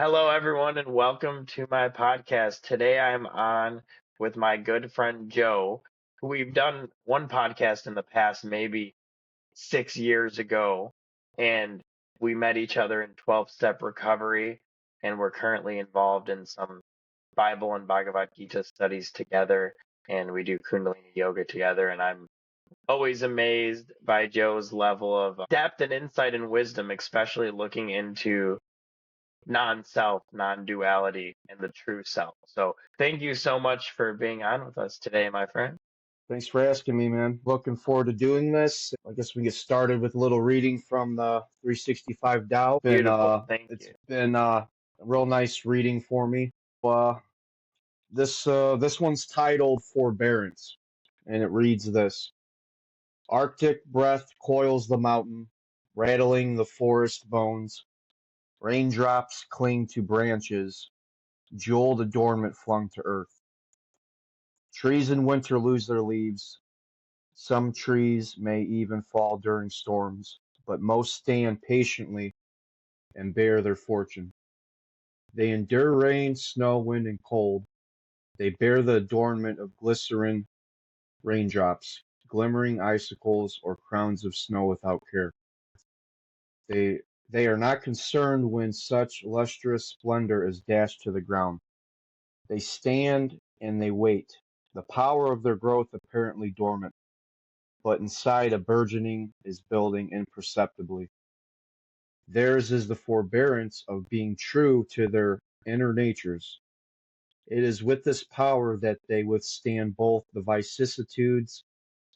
Hello, everyone, and welcome to my podcast. Today I'm on with my good friend Joe, who we've done one podcast in the past, maybe 6 years ago, and we met each other in 12-step recovery, and we're currently involved in some Bible and Bhagavad Gita studies together, and we do Kundalini Yoga together, and I'm always amazed by Joe's level of depth and insight and wisdom, especially looking into non-self, non-duality, and the true self. So thank you so much for being on with us today, my friend. Thanks for asking me, man. Looking forward to doing this. I guess we get started with a little reading from the 365 Tao. Beautiful. Thank It's you. been a real nice reading for me. This one's titled Forbearance, and it reads this: Arctic breath coils the mountain, rattling the forest bones. Raindrops cling to branches, jeweled adornment flung to earth. Trees in winter lose their leaves. Some trees may even fall during storms, but most stand patiently and bear their fortune. They endure rain, snow, wind, and cold. They bear the adornment of glycerin raindrops, glimmering icicles, or crowns of snow without care. They are not concerned when such lustrous splendor is dashed to the ground. They stand and they wait, the power of their growth apparently dormant, but inside a burgeoning is building imperceptibly. Theirs is the forbearance of being true to their inner natures. It is with this power that they withstand both the vicissitudes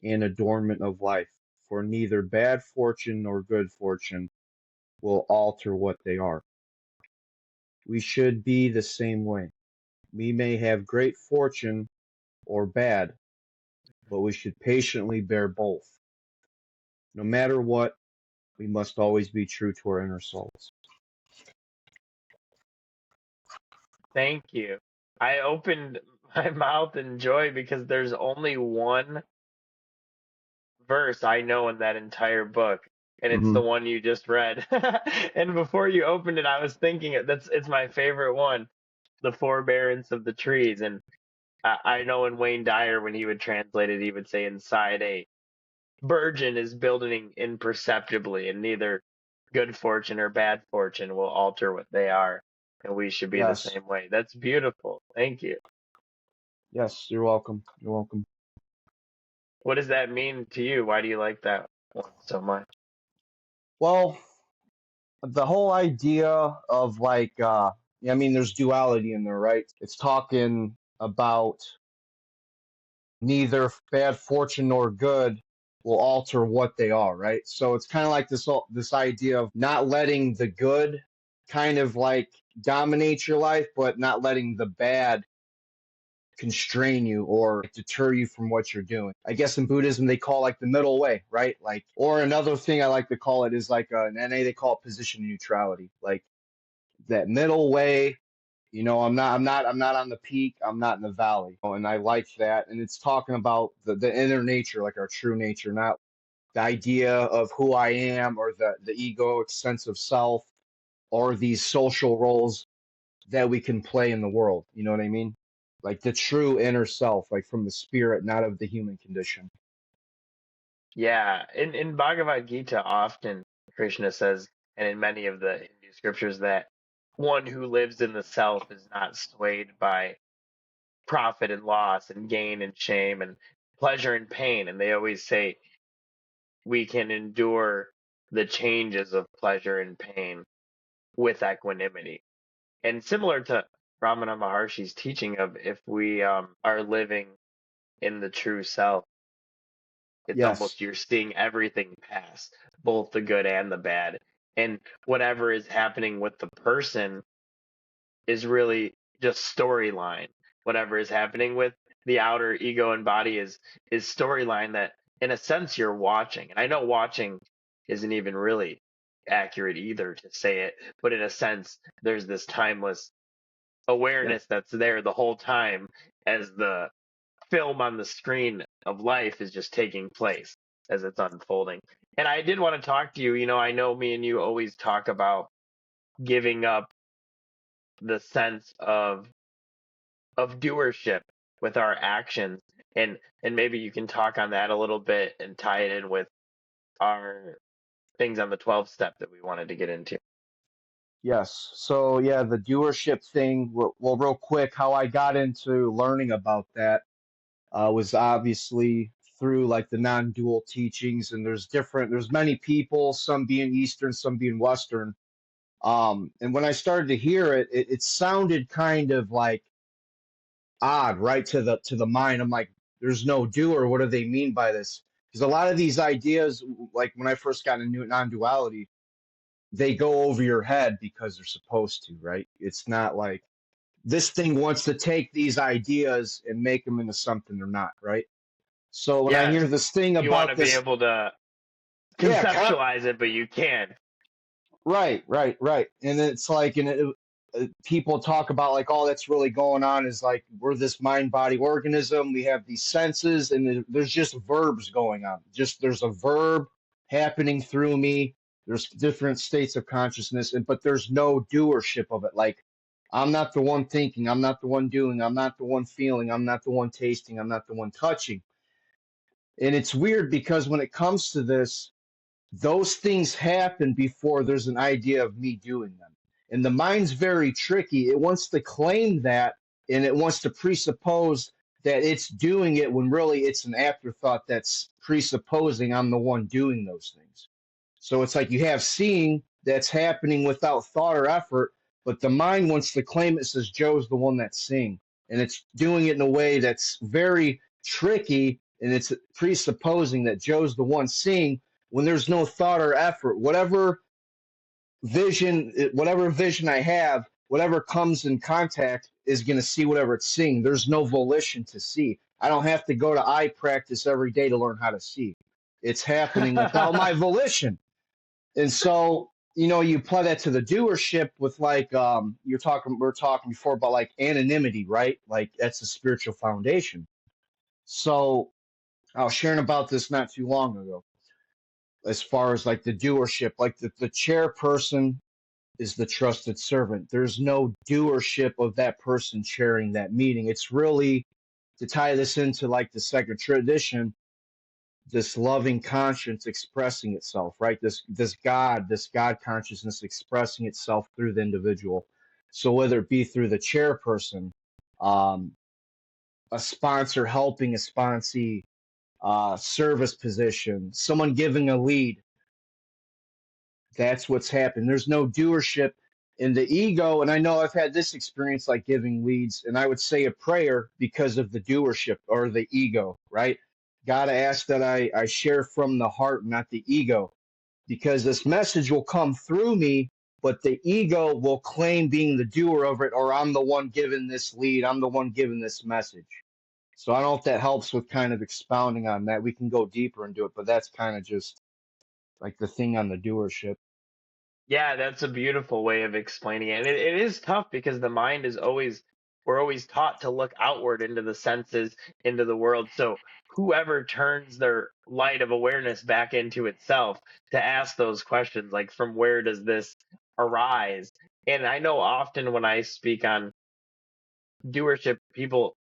and adornment of life, for neither bad fortune nor good fortune will alter what they are. We should be the same way. We may have great fortune or bad, but we should patiently bear both. No matter what, we must always be true to our inner souls. Thank you. I opened my mouth in joy because there's only one verse I know in that entire book, and it's the Hmm. one you just read. And before you opened it, I was thinking it's my favorite one, the forbearance of the trees. And I know in Wayne Dyer, when he would translate it, he would say inside a Virgin is building imperceptibly, and neither good fortune or bad fortune will alter what they are. And we should be the Yes, same way. That's beautiful. Thank you. yes, you're welcome. You're welcome. What does that mean to you? Why do you like that one so much? Well, the whole idea of I mean, there's duality in there, right? It's talking about neither bad fortune nor good will alter what they are, right? So it's kind of like this idea of not letting the good kind of like dominate your life, but not letting the bad constrain you or deter you from what you're doing. I guess in Buddhism they call like the middle way, right? Like, or another thing I like to call it is like in NA they call it position neutrality, like that middle way. I'm not on the peak. I'm not in the valley. And I like that. And it's talking about the inner nature, like our true nature, not the idea of who I am or the egoic sense of self or these social roles that we can play in the world. You know what I mean? Like the true inner self, like from the spirit, not of the human condition. Yeah, in Bhagavad Gita, often Krishna says, and in many of the Hindu scriptures, that one who lives in the self is not swayed by profit and loss and gain and shame and pleasure and pain. And they always say we can endure the changes of pleasure and pain with equanimity. And similar to Ramana Maharshi's teaching of if we are living in the true self, it's Yes. almost you're seeing everything pass, both the good and the bad. And whatever is happening with the person is really just storyline. Whatever is happening with the outer ego and body is storyline that in a sense you're watching. And I know watching isn't even really accurate either to say it, but in a sense there's this timeless Yep. awareness that's there the whole time as the film on the screen of life is just taking place as it's unfolding. And I did want to talk to you. I know me and you always talk about giving up the sense of doership with our actions, and maybe you can talk on that a little bit and tie it in with our things on the 12 step that we wanted to get into. Yes. So yeah, the doership thing. Well, real quick, how I got into learning about that was obviously through like the non-dual teachings, and there's many people, some being Eastern, some being Western. And when I started to hear it, it sounded kind of like odd, right, to the mind. I'm like, there's no doer. What do they mean by this? Because a lot of these ideas, like when I first got into non-duality, they go over your head because they're supposed to, right? It's not like this thing wants to take these ideas and make them into something they're not, right? So when I Yes, hear this thing you want about to be this, able to yeah, conceptualize it, but you can't. right, and it's like, people talk about like all that's really going on is like we're this mind body organism. We have these senses, and there's just verbs going on. Just there's a verb happening through me. There's different states of consciousness, and but there's no doership of it. Like I'm not the one thinking. I'm not the one doing. I'm not the one feeling. I'm not the one tasting. I'm not the one touching. And it's weird because when it comes to this, those things happen before there's an idea of me doing them. And the mind's very tricky. It wants to claim that, and it wants to presuppose that it's doing it when really it's an afterthought that's presupposing I'm the one doing those things. So it's like you have seeing that's happening without thought or effort, but the mind wants to claim it, says Joe's the one that's seeing. And it's doing it in a way that's very tricky, and it's presupposing that Joe's the one seeing when there's no thought or effort. Whatever vision I have, whatever comes in contact is going to see whatever it's seeing. There's no volition to see. I don't have to go to eye practice every day to learn how to see. It's happening without my volition. And so, you apply that to the doership with like we're talking before about like anonymity, right? Like that's a spiritual foundation. So I was sharing about this not too long ago as far as like the doership, like the chairperson is the trusted servant. There's no doership of that person chairing that meeting. It's really, to tie this into like the second tradition, this loving conscience expressing itself, right? This God consciousness expressing itself through the individual. So whether it be through the chairperson, um, a sponsor helping a sponsee, service position, someone giving a lead, that's what's happened. There's no doership in the ego. And I know I've had this experience like giving leads, and I would say a prayer because of the doership or the ego, right? God, I ask that I share from the heart, not the ego, because this message will come through me, but the ego will claim being the doer of it, or I'm the one giving this lead, I'm the one giving this message. So I don't know if that helps with kind of expounding on that. We can go deeper into it, but that's kind of just like the thing on the doership. Yeah, that's a beautiful way of explaining it. And it is tough because the mind is always, we're always taught to look outward into the senses, into the world. So whoever turns their light of awareness back into itself to ask those questions, like from where does this arise? And I know often when I speak on doership, people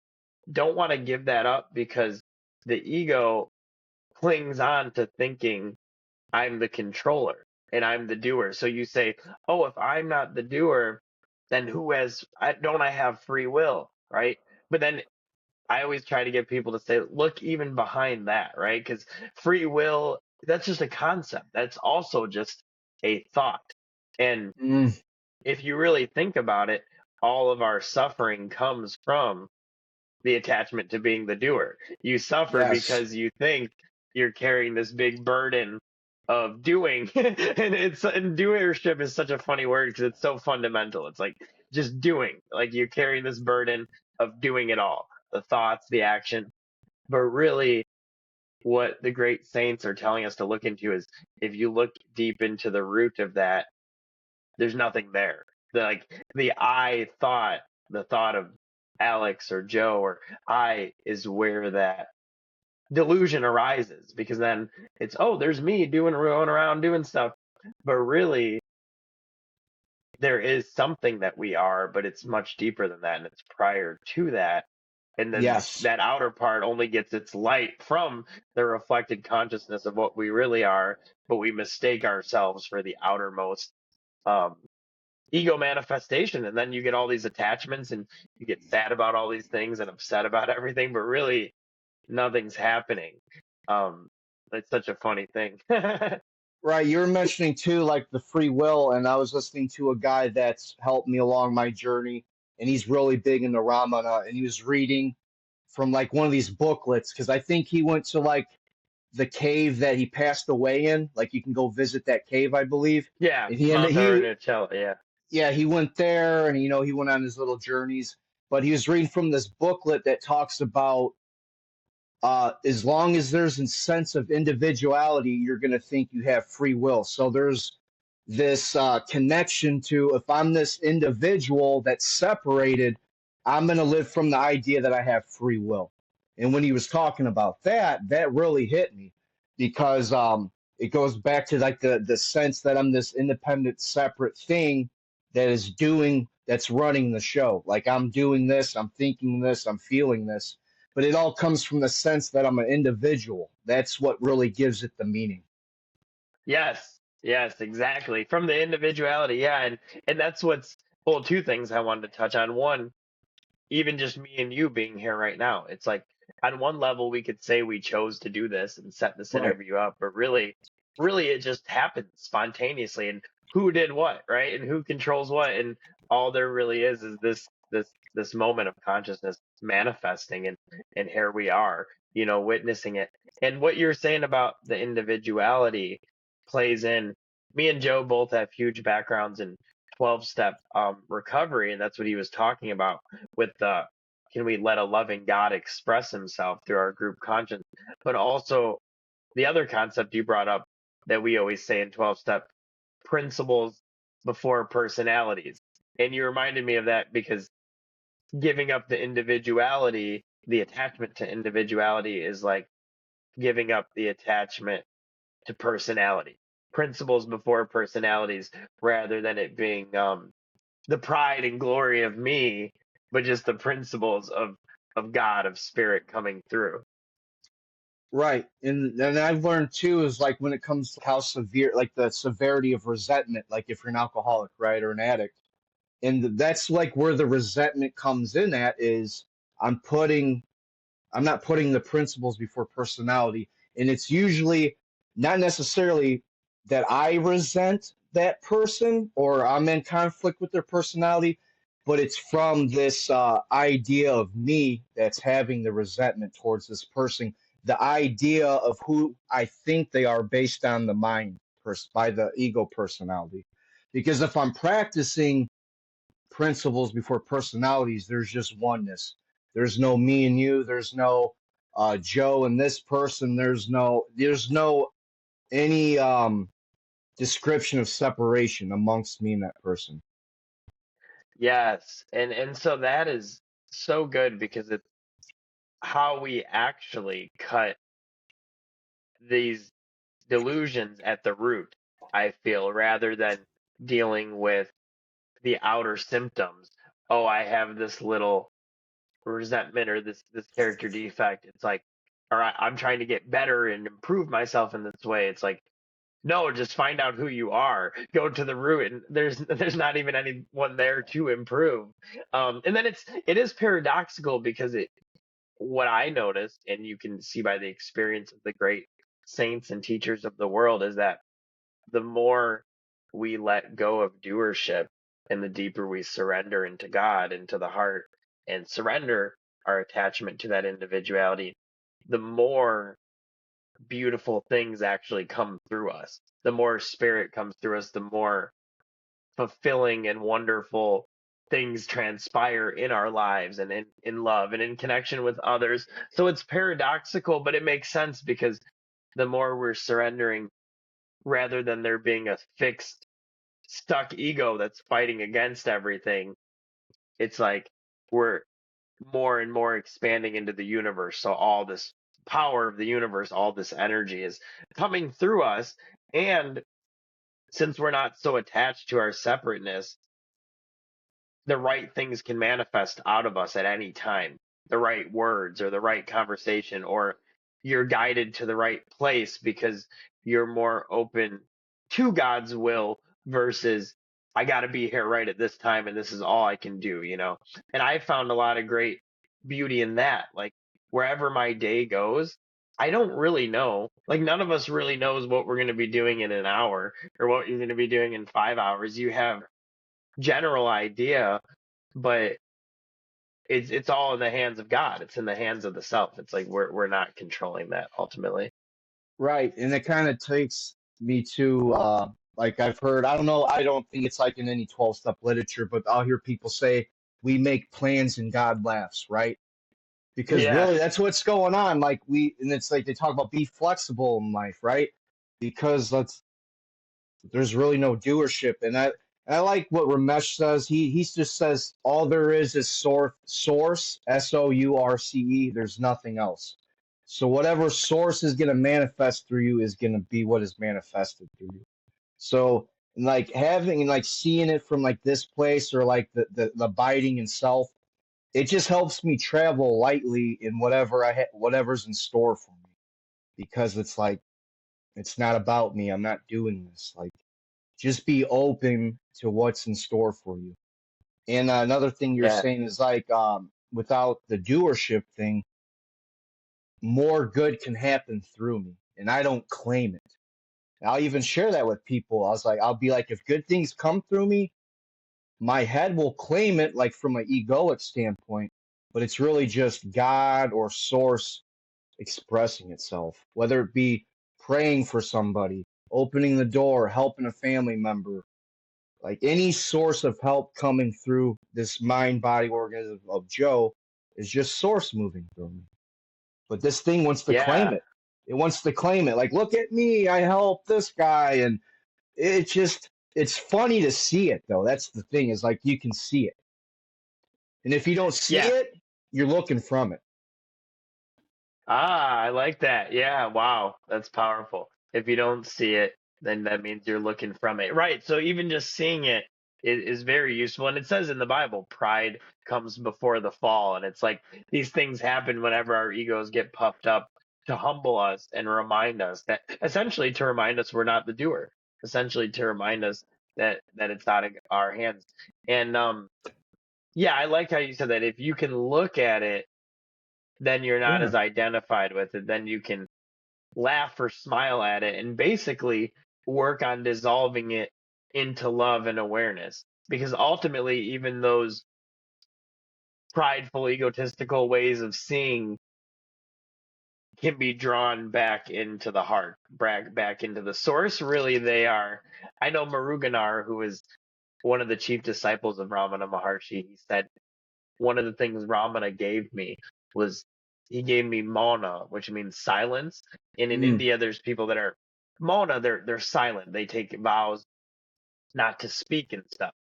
don't want to give that up because the ego clings on to thinking I'm the controller and I'm the doer. So you say, oh, if I'm not the doer, then don't I have free will? Right. But then I always try to get people to say, look even behind that, right? Because free will, that's just a concept. That's also just a thought. And Mm, if you really think about it, all of our suffering comes from the attachment to being the doer. You suffer yes. because you think you're carrying this big burden of doing, and doership is such a funny word because it's so fundamental. It's like just doing, like you're carrying this burden of doing it all, the thoughts, the action. But really, what the great saints are telling us to look into is if you look deep into the root of that, there's nothing there. Like the I thought, the thought of Alex or Joe or I is where that delusion arises because then it's, oh, there's me going around doing stuff. But really, there is something that we are, but it's much deeper than that, and it's prior to that. And then Yes. that outer part only gets its light from the reflected consciousness of what we really are, but we mistake ourselves for the outermost um, ego manifestation. And then you get all these attachments and you get sad about all these things and upset about everything, but really nothing's happening. Um, it's such a funny thing. Right, you were mentioning too, like the free will, and I was listening to a guy that's helped me along my journey, and he's really big into Ramana, and he was reading from like one of these booklets because I think he went to like the cave that he passed away in. Like you can go visit that cave, I believe. Yeah, And he ended Mount he Arunachala. Yeah. yeah, he went there and he went on his little journeys. But he was reading from this booklet that talks about as long as there's a sense of individuality, you're going to think you have free will. So there's this connection to if I'm this individual that's separated, I'm going to live from the idea that I have free will. And when he was talking about that, that really hit me because it goes back to like the sense that I'm this independent, separate thing that's running the show. Like I'm doing this, I'm thinking this, I'm feeling this, but it all comes from the sense that I'm an individual. That's what really gives it the meaning. Yes, yes, exactly. From the individuality, yeah, and that's what's well, two things I wanted to touch on. One, even just me and you being here right now, it's like on one level we could say we chose to do this and set this Right. interview up, but really it just happened spontaneously, and who did what, right? And who controls what, and all there really is this moment of consciousness manifesting, and here we are, witnessing it. And what you're saying about the individuality plays in. Me and Joe both have huge backgrounds in 12-step recovery, and that's what he was talking about with the can we let a loving God express himself through our group conscience, but also the other concept you brought up that we always say in 12 step principles before personalities. And you reminded me of that because giving up the individuality, the attachment to individuality is like giving up the attachment to personality. Principles before personalities, rather than it being the pride and glory of me, but just the principles of God, of spirit coming through. Right. And I've learned too is like when it comes to how severe, like the severity of resentment, like if you're an alcoholic, right, or an addict. And that's like where the resentment comes in at is I'm putting I'm not putting the principles before personality. And it's usually not necessarily that I resent that person or I'm in conflict with their personality, but it's from this idea of me that's having the resentment towards this person, the idea of who I think they are based on the mind, by the ego personality. Because if I'm practicing principles before personalities, there's just oneness. There's no me and you. There's no Joe and this person. There's no any description of separation amongst me and that person. Yes, and so that is so good because it's how we actually cut these delusions at the root, I feel, rather than dealing with the outer symptoms. Oh, I have this little resentment or this character defect. It's like, all right, I'm trying to get better and improve myself in this way. It's like, no, just find out who you are. Go to the root, and there's not even anyone there to improve. And then it is paradoxical because it what I noticed, and you can see by the experience of the great saints and teachers of the world, is that the more we let go of doership and the deeper we surrender into God, into the heart, and surrender our attachment to that individuality, the more beautiful things actually come through us. The more spirit comes through us, the more fulfilling and wonderful things transpire in our lives and in love and in connection with others. So it's paradoxical, but it makes sense because the more we're surrendering rather than there being a fixed, stuck ego that's fighting against everything, it's like we're more and more expanding into the universe. So all this power of the universe, all this energy is coming through us. And since we're not so attached to our separateness, the right things can manifest out of us at any time. The right words or the right conversation, or you're guided to the right place because you're more open to God's will versus I got to be here right at this time and this is all I can do, you know. And I found a lot of great beauty in that. Like wherever my day goes, I don't really know. Like none of us really knows what we're going to be doing in an hour or what you're going to be doing in 5 hours. You have general idea, but it's all in the hands of God. It's in the hands of the self. It's like we're not controlling that ultimately. Right. And it kind of takes me to like I've heard, I don't know, I don't think it's like in any 12-step literature, but I'll hear people say we make plans and God laughs, right? Because Yeah, really that's what's going on. Like and it's like they talk about be flexible in life, right? Because there's really no doership. And I like what Ramesh says. He just says all there is source, source. There's nothing else. So whatever source is gonna manifest through you is gonna be what is manifested through you. So like having and like seeing it from like this place or like the abiding in self, it just helps me travel lightly in whatever's in store for me because it's like it's not about me. I'm not doing this. Like just be open to what's in store for you. And another thing you're yeah, saying is like without the doership thing, more good can happen through me, and I don't claim it. And I'll even share that with people. I'll be like, if good things come through me, my head will claim it, like from an egoic standpoint, but it's really just God or Source expressing itself, whether it be praying for somebody, opening the door, helping a family member, like any source of help coming through this mind body organism of Joe is just source moving through me. But this thing wants to claim yeah, it. It wants to claim it. Like, look at me, I helped this guy. And it's funny to see it though. That's the thing, is like you can see it. And if you don't see yeah. it, you're looking from it. Ah, I like that. Yeah, wow, that's powerful. If you don't see it, then that means you're looking from it. Right. So even just seeing it is very useful. And it says in the Bible, pride comes before the fall. And it's like these things happen whenever our egos get puffed up to humble us and remind us that essentially to remind us we're not the doer, essentially to remind us that it's out of our hands. And yeah, I like how you said that if you can look at it then you're not Yeah. as identified with it. Then you can laugh or smile at it and basically work on dissolving it into love and awareness. Because ultimately, even those prideful, egotistical ways of seeing can be drawn back into the heart, back into the source. Really, they are. I know Muruganar, who is one of the chief disciples of Ramana Maharshi, he said, one of the things Ramana gave me was he gave me mauna, which means silence. And in Mm, India, there's people that are mauna, they're silent. They take vows not to speak and stuff.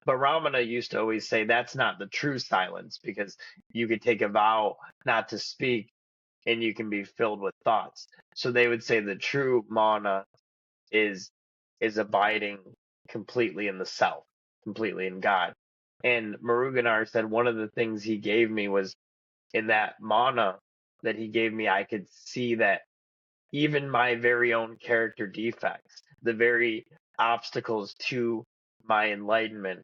But Ramana used to always say that's not the true silence because you could take a vow not to speak and you can be filled with thoughts. So they would say the true mauna is is abiding completely in the self, completely in God. And Muruganar said one of the things he gave me was in that mana that he gave me, I could see that even my very own character defects, the very obstacles to my enlightenment,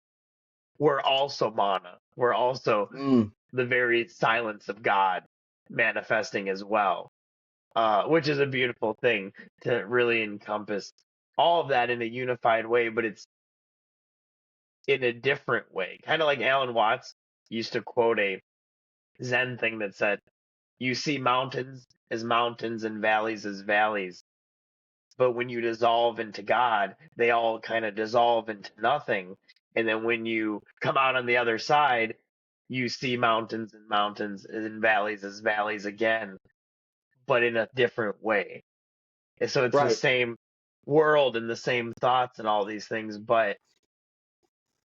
were also mana, were also mm. the very silence of God manifesting as well, which is a beautiful thing to really encompass all of that in a unified way, but it's in a different way. Kind of like Alan Watts used to quote a Zen thing that said, you see mountains and valleys as valleys. But when you dissolve into God, they all kind of dissolve into nothing. And then when you come out on the other side, you see mountains and valleys as valleys again, but in a different way. And so it's the Right. same world and the same thoughts and all these things, but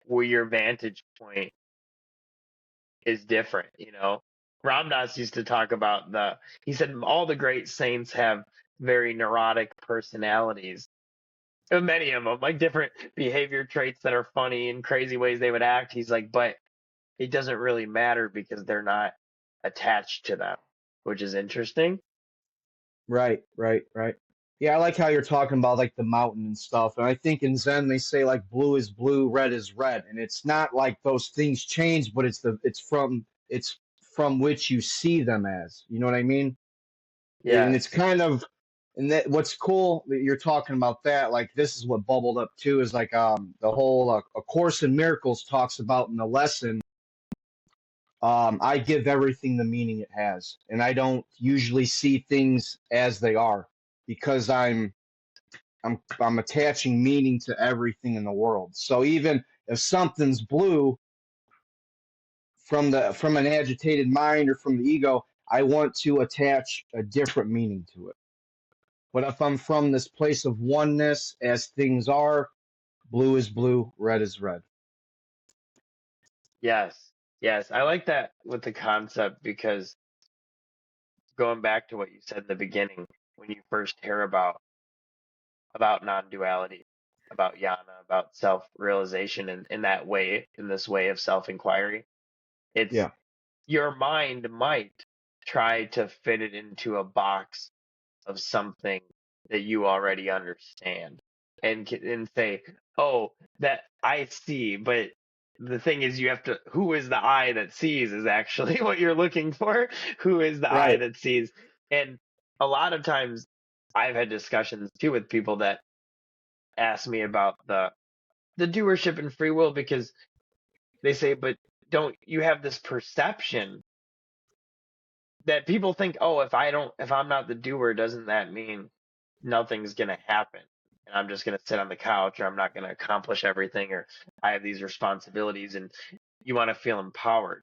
where your vantage point is different, you know. Ramdas used to talk about he said all the great saints have very neurotic personalities, Many of them, like different behavior traits that are funny and crazy ways they would act. He's like, but it doesn't really matter because they're not attached to them, which is interesting. Right, right, right. Yeah, I like how you're talking about like the mountain and stuff. And I think in Zen they say like blue is blue, red is red, and it's not like those things change, but it's from which you see them as. You know what I mean? And it's Yes. kind of and that what's cool that you're talking about that like this is what bubbled up too is like the whole A Course in Miracles talks about in the lesson. I give everything the meaning it has, and I don't usually see things as they are because I'm attaching meaning to everything in the world. So even if something's blue from an agitated mind or from the ego, I want to attach a different meaning to it. But if I'm from this place of oneness as things are, blue is blue, red is red. Yes. Yes. I like that with the concept because going back to what you said in the beginning, when you first hear about non-duality, about jhana, about self-realization in that way, in this way of self-inquiry, it's Yeah, your mind might try to fit it into a box of something that you already understand and say, "Oh, that I see," but the thing is you have to who is the eye that sees is actually what you're looking for. Who is the eye right, that sees? And a lot of times I've had discussions too with people that ask me about the doership and free will because they say, "But don't you have this perception that people think, oh, if I'm not the doer, doesn't that mean nothing's gonna happen? And I'm just gonna sit on the couch, or I'm not gonna accomplish everything, or I have these responsibilities, and you want to feel empowered.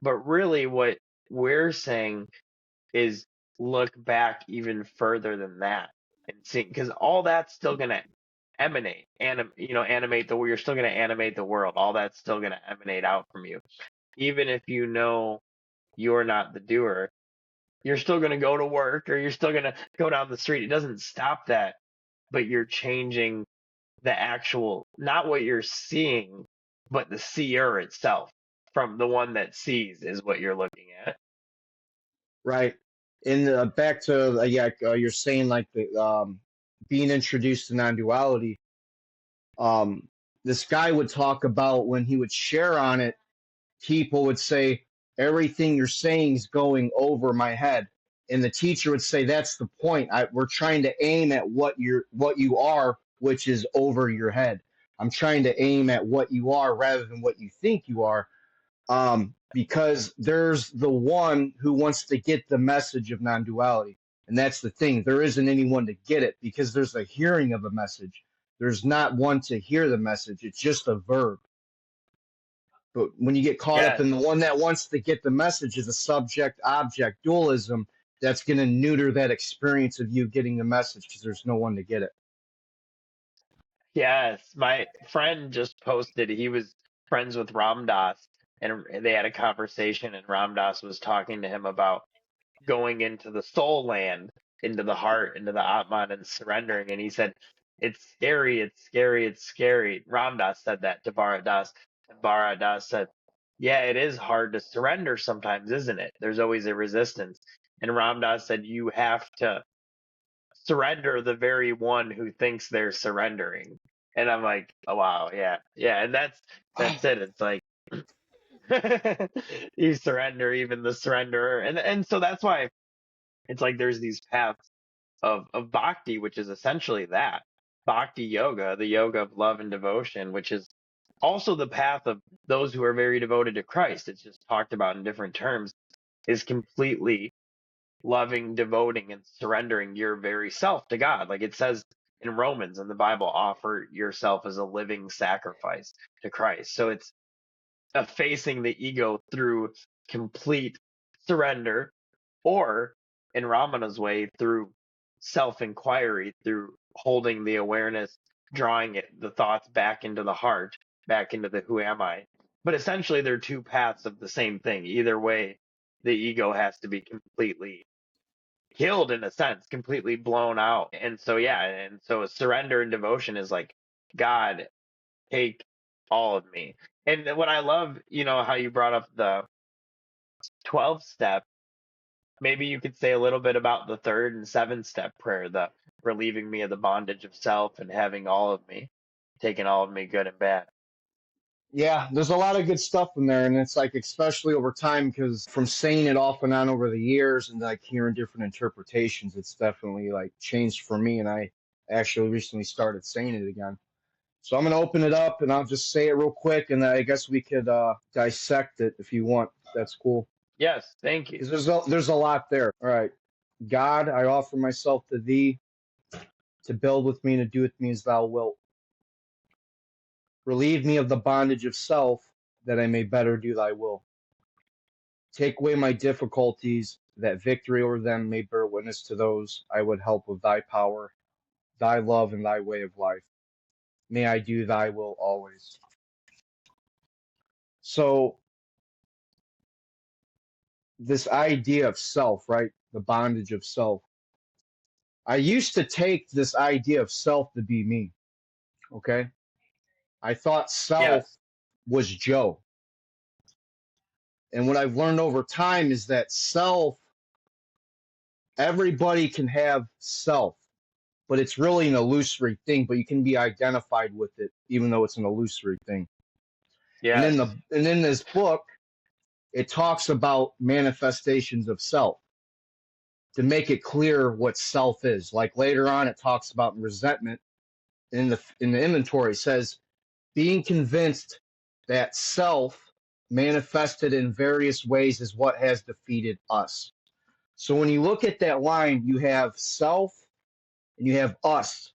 But really, what we're saying is look back even further than that and see, because all that's still gonna emanate, animate the. You're still gonna animate the world. All that's still gonna emanate out from you, even if you know you're not the doer, you're still going to go to work or you're still going to go down the street. It doesn't stop that, but you're changing the actual, not what you're seeing, but the seer itself from the one that sees is what you're looking at. right. And back to yeah, you're saying like the being introduced to non-duality. Um, this guy would talk about when he would share on it, people would say, everything you're saying is going over my head. And the teacher would say, that's the point. We're trying to aim at what you are, which is over your head. I'm trying to aim at what you are rather than what you think you are. Because there's the one who wants to get the message of non-duality. And that's the thing. There isn't anyone to get it because there's a hearing of a message. There's not one to hear the message. It's just a verb. But when you get caught up Yes. in the one that wants to get the message is a subject object dualism, that's going to neuter that experience of you getting the message because there's no one to get it. Yes. My friend just posted, he was friends with Ram Dass and they had a conversation and Ram Dass was talking to him about going into the soul land, into the heart, into the Atman, and surrendering. And he said, "It's scary, it's scary, it's scary." Ramdas said that to Bharadas, and Bharadas said, "Yeah, it is hard to surrender sometimes, isn't it? There's always a resistance." And Ramdas said, "You have to surrender the very one who thinks they're surrendering." And I'm like, "Oh wow, yeah, yeah." And that's it. It's like you surrender even the surrenderer, and so that's why it's like there's these paths of bhakti, which is essentially that bhakti yoga, the yoga of love and devotion, which is also the path of those who are very devoted to Christ. It's just talked about in different terms, is completely loving, devoting, and surrendering your very self to God. Like it says in Romans in the Bible, offer yourself as a living sacrifice to Christ. So it's effacing the ego through complete surrender, or in Ramana's way, through self inquiry, through holding the awareness, drawing the thoughts back into the heart, back into the who am I. But essentially, they're two paths of the same thing. Either way, the ego has to be completely killed in a sense, completely blown out. And so yeah, and so surrender and devotion is like, God, take all of me. And what I love, how you brought up the 12 step, maybe you could say a little bit about the third and seventh step prayer, the relieving me of the bondage of self and having all of me, taking all of me, good and bad. Yeah, there's a lot of good stuff in there, and it's like especially over time because from saying it off and on over the years and like hearing different interpretations, it's definitely like changed for me, and I actually recently started saying it again. So I'm gonna open it up and I'll just say it real quick, and I guess we could dissect it if you want. That's cool Yes, thank you. because there's a lot there. All right, God, I offer myself to Thee to build with me and to do with me as Thou wilt. Relieve me of the bondage of self, that I may better do Thy will. Take away my difficulties, that victory over them may bear witness to those I would help with Thy power, Thy love, and Thy way of life. May I do Thy will always. So this idea of self, right? The bondage of self. I used to take this idea of self to be me, okay? I thought self Yes. was Joe. And what I've learned over time is that self, everybody can have self, but it's really an illusory thing, but you can be identified with it, even though it's an illusory thing. And in Yes. this book, it talks about manifestations of self to make it clear what self is. Like later on, it talks about resentment. In the inventory, it says being convinced that self manifested in various ways is what has defeated us. So when you look at that line, you have self and you have us.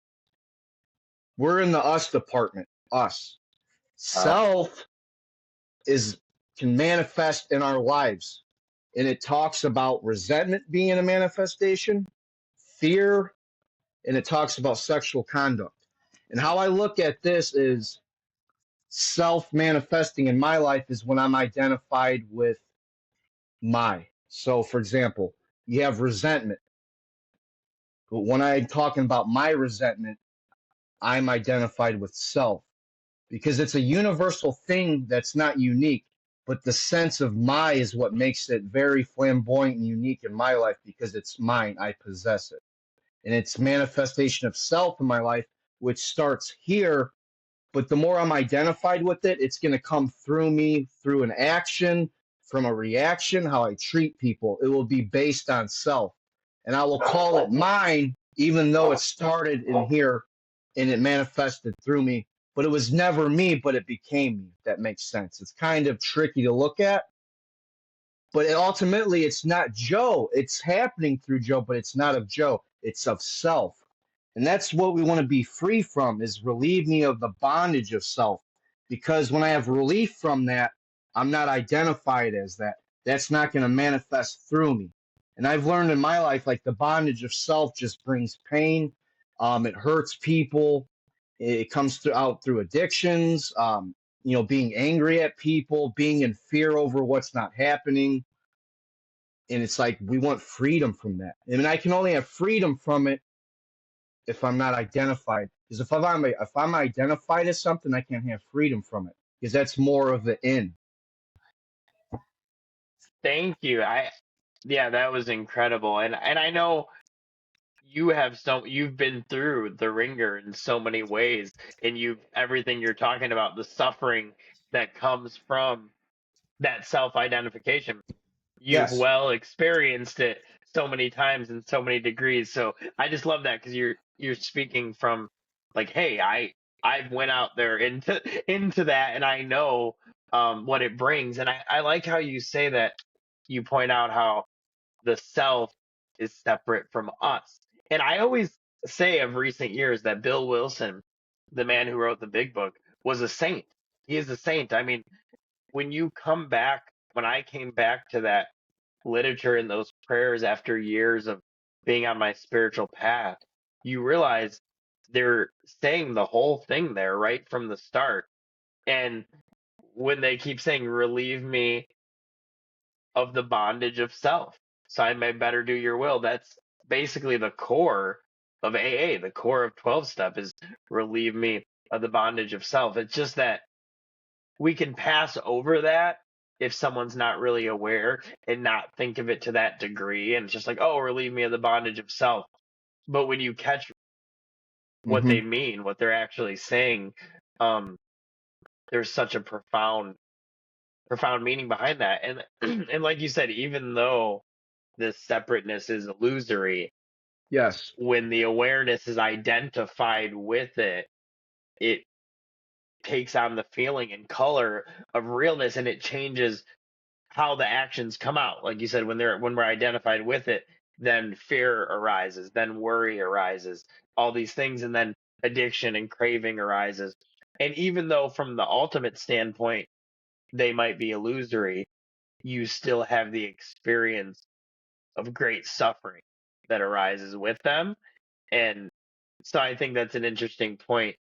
We're in the us department, us. Uh, Self is can manifest in our lives. And it talks about resentment being a manifestation, fear, and it talks about sexual conduct. And how I look at this is self manifesting in my life is when I'm identified with my. So, for example, you have resentment. But when I'm talking about my resentment, I'm identified with self because it's a universal thing that's not unique. But the sense of my is what makes it very flamboyant and unique in my life because it's mine. I possess it. And it's manifestation of self in my life, which starts here. But the more I'm identified with it, it's going to come through me through an action, from a reaction, how I treat people. It will be based on self. And I will call it mine, even though it started in here and it manifested through me. But it was never me, but it became me, if that makes sense. It's kind of tricky to look at. But ultimately, it's not Joe. It's happening through Joe, but it's not of Joe. It's of self. And that's what we want to be free from is relieve me of the bondage of self. Because when I have relief from that, I'm not identified as that. That's not going to manifest through me. And I've learned in my life, like the bondage of self just brings pain. It hurts people. It comes out through addictions, being angry at people, being in fear over what's not happening. And it's like we want freedom from that. And I can only have freedom from it if I'm not identified. Because if I'm identified as something, I can't have freedom from it. Because that's more of the in. Thank you. Yeah, that was incredible. And I know you've been through the ringer in so many ways, and you've everything you're talking about, the suffering that comes from that self-identification. You've Yes. well experienced it so many times in so many degrees. So I just love that because you're speaking from like, hey, I've went out there into that, and I know what it brings. And I like how you say that, you point out how the self is separate from us. And I always say of recent years that Bill Wilson, the man who wrote the Big Book, was a saint. He is a saint. I mean, when you come back, when I came back to that literature and those prayers after years of being on my spiritual path, you realize they're saying the whole thing there right from the start. And when they keep saying, relieve me of the bondage of self, so I may better do your will, basically the core of AA, the core of 12 step is relieve me of the bondage of self. It's just that we can pass over that if someone's not really aware and not think of it to that degree. And it's just like, oh, relieve me of the bondage of self. But when you catch what Hmm. they mean, what they're actually saying, um, there's such a profound meaning behind that. And and like you said, even though this separateness is illusory, Yes. when the awareness is identified with it, it takes on the feeling and color of realness, and it changes how the actions come out. Like you said, when we're identified with it, then fear arises, then worry arises, all these things, and then addiction and craving arises. And even though from the ultimate standpoint they might be illusory, you still have the experience of great suffering that arises with them. And so I think that's an interesting point.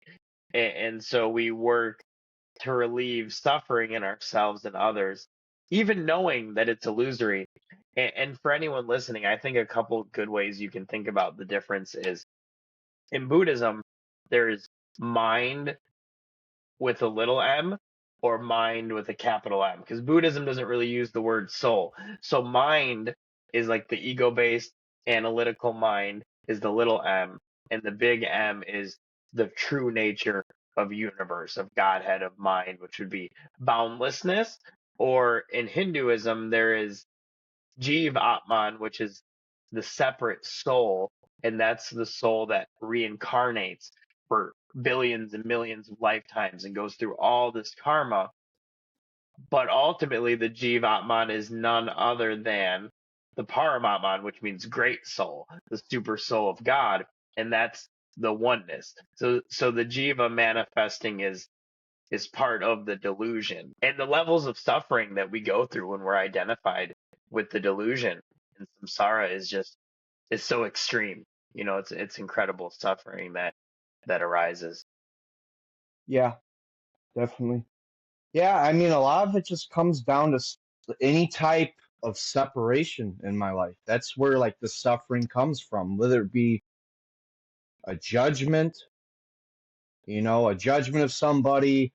And so we work to relieve suffering in ourselves and others, even knowing that it's illusory. And for anyone listening, I think a couple good ways you can think about the difference is in Buddhism, there's mind with a little m or mind with a capital M, because Buddhism doesn't really use the word soul. So mind is like the ego based analytical mind is the little m, and the big M is the true nature of universe, of Godhead, of mind, which would be boundlessness. Or in Hinduism, there is Jeev Atman, which is the separate soul, and that's the soul that reincarnates for billions and millions of lifetimes and goes through all this karma. But ultimately, the Jeev Atman is none other than the Paramatman, which means great soul, the super soul of God, and that's the oneness. So the Jiva manifesting is part of the delusion. And the levels of suffering that we go through when we're identified with the delusion and samsara is so extreme. It's incredible suffering that arises. Yeah, definitely. Yeah, I mean, a lot of it just comes down to any type of separation in my life. That's where like the suffering comes from, whether it be a judgment, a judgment of somebody,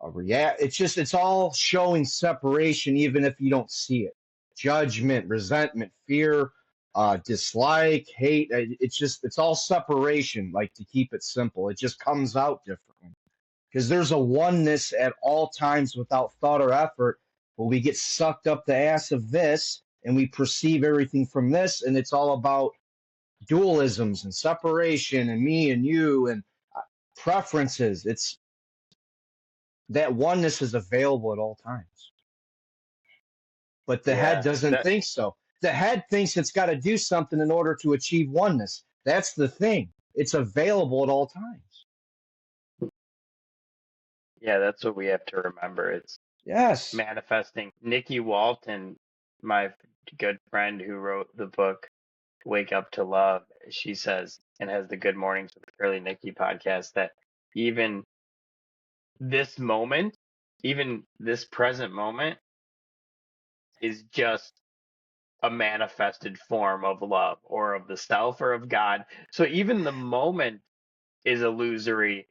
it's all showing separation, even if you don't see it. Judgment, resentment, fear, dislike, hate. It's all separation, like to keep it simple. It just comes out differently because there's a oneness at all times without thought or effort. But we get sucked up the ass of this and we perceive everything from this, and it's all about dualisms and separation and me and you and preferences. It's that oneness is available at all times. But the head Yeah, doesn't that think so. The head thinks it's got to do something in order to achieve oneness. That's the thing. It's available at all times. yeah, that's what we have to remember. It's Yes. manifesting. Nikki Walton, my good friend who wrote the book Wake Up to Love, she says, and has the Good Mornings with Curly Nikki podcast, that even this moment, even this present moment, is just a manifested form of love or of the self or of God. So even the moment is illusory,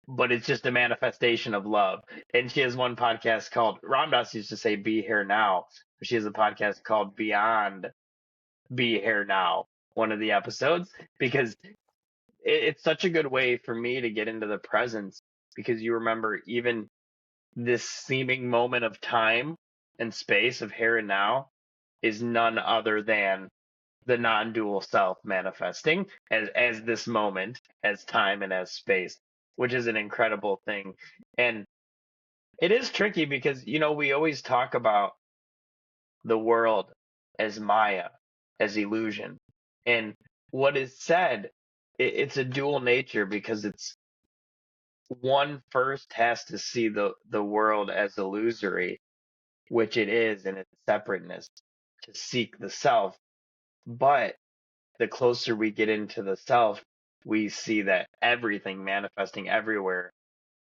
but it's just a manifestation of love. And she has one podcast called, Ram Dass used to say, Be Here Now. She has a podcast called Beyond Be Here Now, one of the episodes, because it's such a good way for me to get into the presence, because you remember even this seeming moment of time and space of here and now is none other than the non-dual self manifesting as this moment, as time and as space, which is an incredible thing. And it is tricky because we always talk about the world as Maya, as illusion. And what is said, it's a dual nature, because it's one first has to see the world as illusory, which it is in its separateness, to seek the self. But the closer we get into the self, we see that everything manifesting everywhere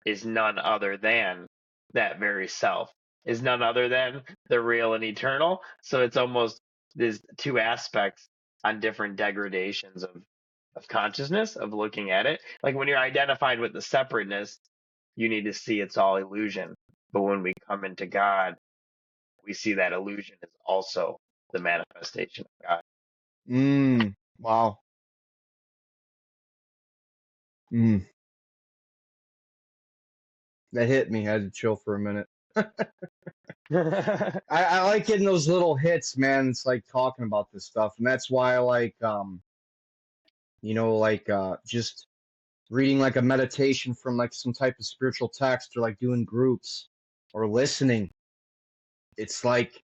is none other than that very self, is none other than the real and eternal. So it's almost there's two aspects. on different degradations of consciousness, of looking at it. Like when you're identified with the separateness, you need to see it's all illusion. But when we come into God, we see that illusion is also the manifestation of God. Wow. Mm. That hit me. I had to chill for a minute. I like getting those little hits, man. It's like talking about this stuff, and that's why I like just reading like a meditation from like some type of spiritual text, or like doing groups or listening. It's like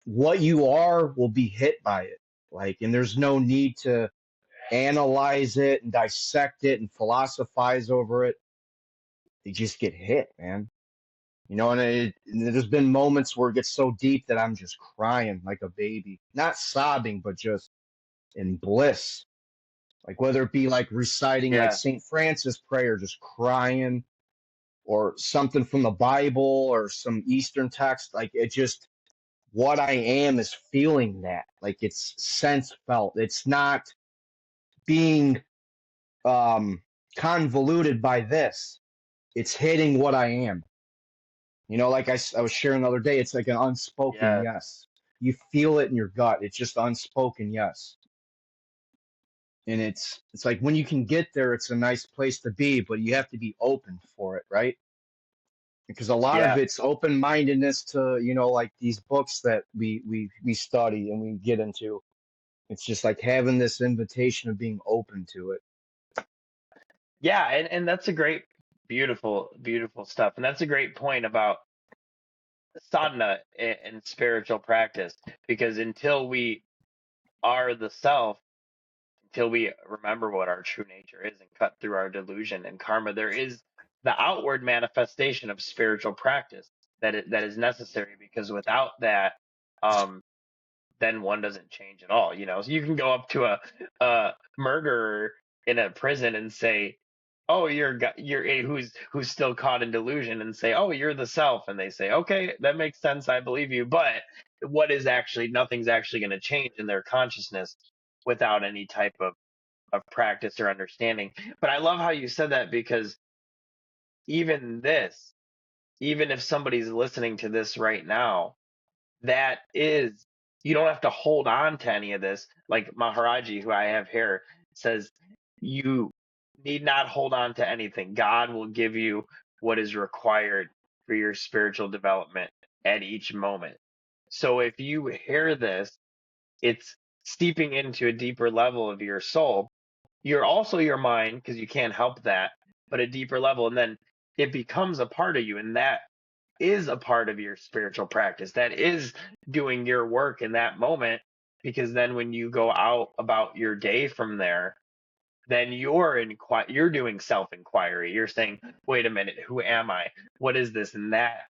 what you are will be hit by it. Like, and there's no need to analyze it and dissect it and philosophize over it. They just get hit, man. And there's been moments where it gets so deep that I'm just crying like a baby. Not sobbing, but just in bliss. Like whether it be like reciting like Yeah. St. Francis prayer, just crying, or something from the Bible or some Eastern text. Like it just, what I am is feeling that. Like it's sense felt. It's not being convoluted by this. It's hitting what I am. Like I was sharing the other day, it's like an unspoken Yeah. yes. You feel it in your gut. It's just unspoken yes. And it's like when you can get there, it's a nice place to be, but you have to be open for it, right? Because a lot of Yeah. it's open-mindedness to, like these books that we study and we get into. It's just like having this invitation of being open to it. Yeah. And that's a great, beautiful, beautiful stuff. And that's a great point about sadhana and spiritual practice, because until we are the self, until we remember what our true nature is and cut through our delusion and karma, there is the outward manifestation of spiritual practice that is necessary, because without that, um, then one doesn't change at all. So you can go up to a murderer in a prison and say, "Oh, you're who's still caught in delusion," and say, "Oh, you're the self," and they say, "Okay, that makes sense. I believe you." But nothing's actually going to change in their consciousness without any type of practice or understanding. But I love how you said that, because even this, even if somebody's listening to this right now, that is, you don't have to hold on to any of this. Like Maharaji, who I have here, says, you need not hold on to anything. God will give you what is required for your spiritual development at each moment. So if you hear this, it's steeping into a deeper level of your soul. You're also your mind, because you can't help that, but a deeper level. And then it becomes a part of you. And that is a part of your spiritual practice. That is doing your work in that moment, because then when you go out about your day from there, then you're doing self-inquiry. You're saying, wait a minute, who am I? What is this? And that,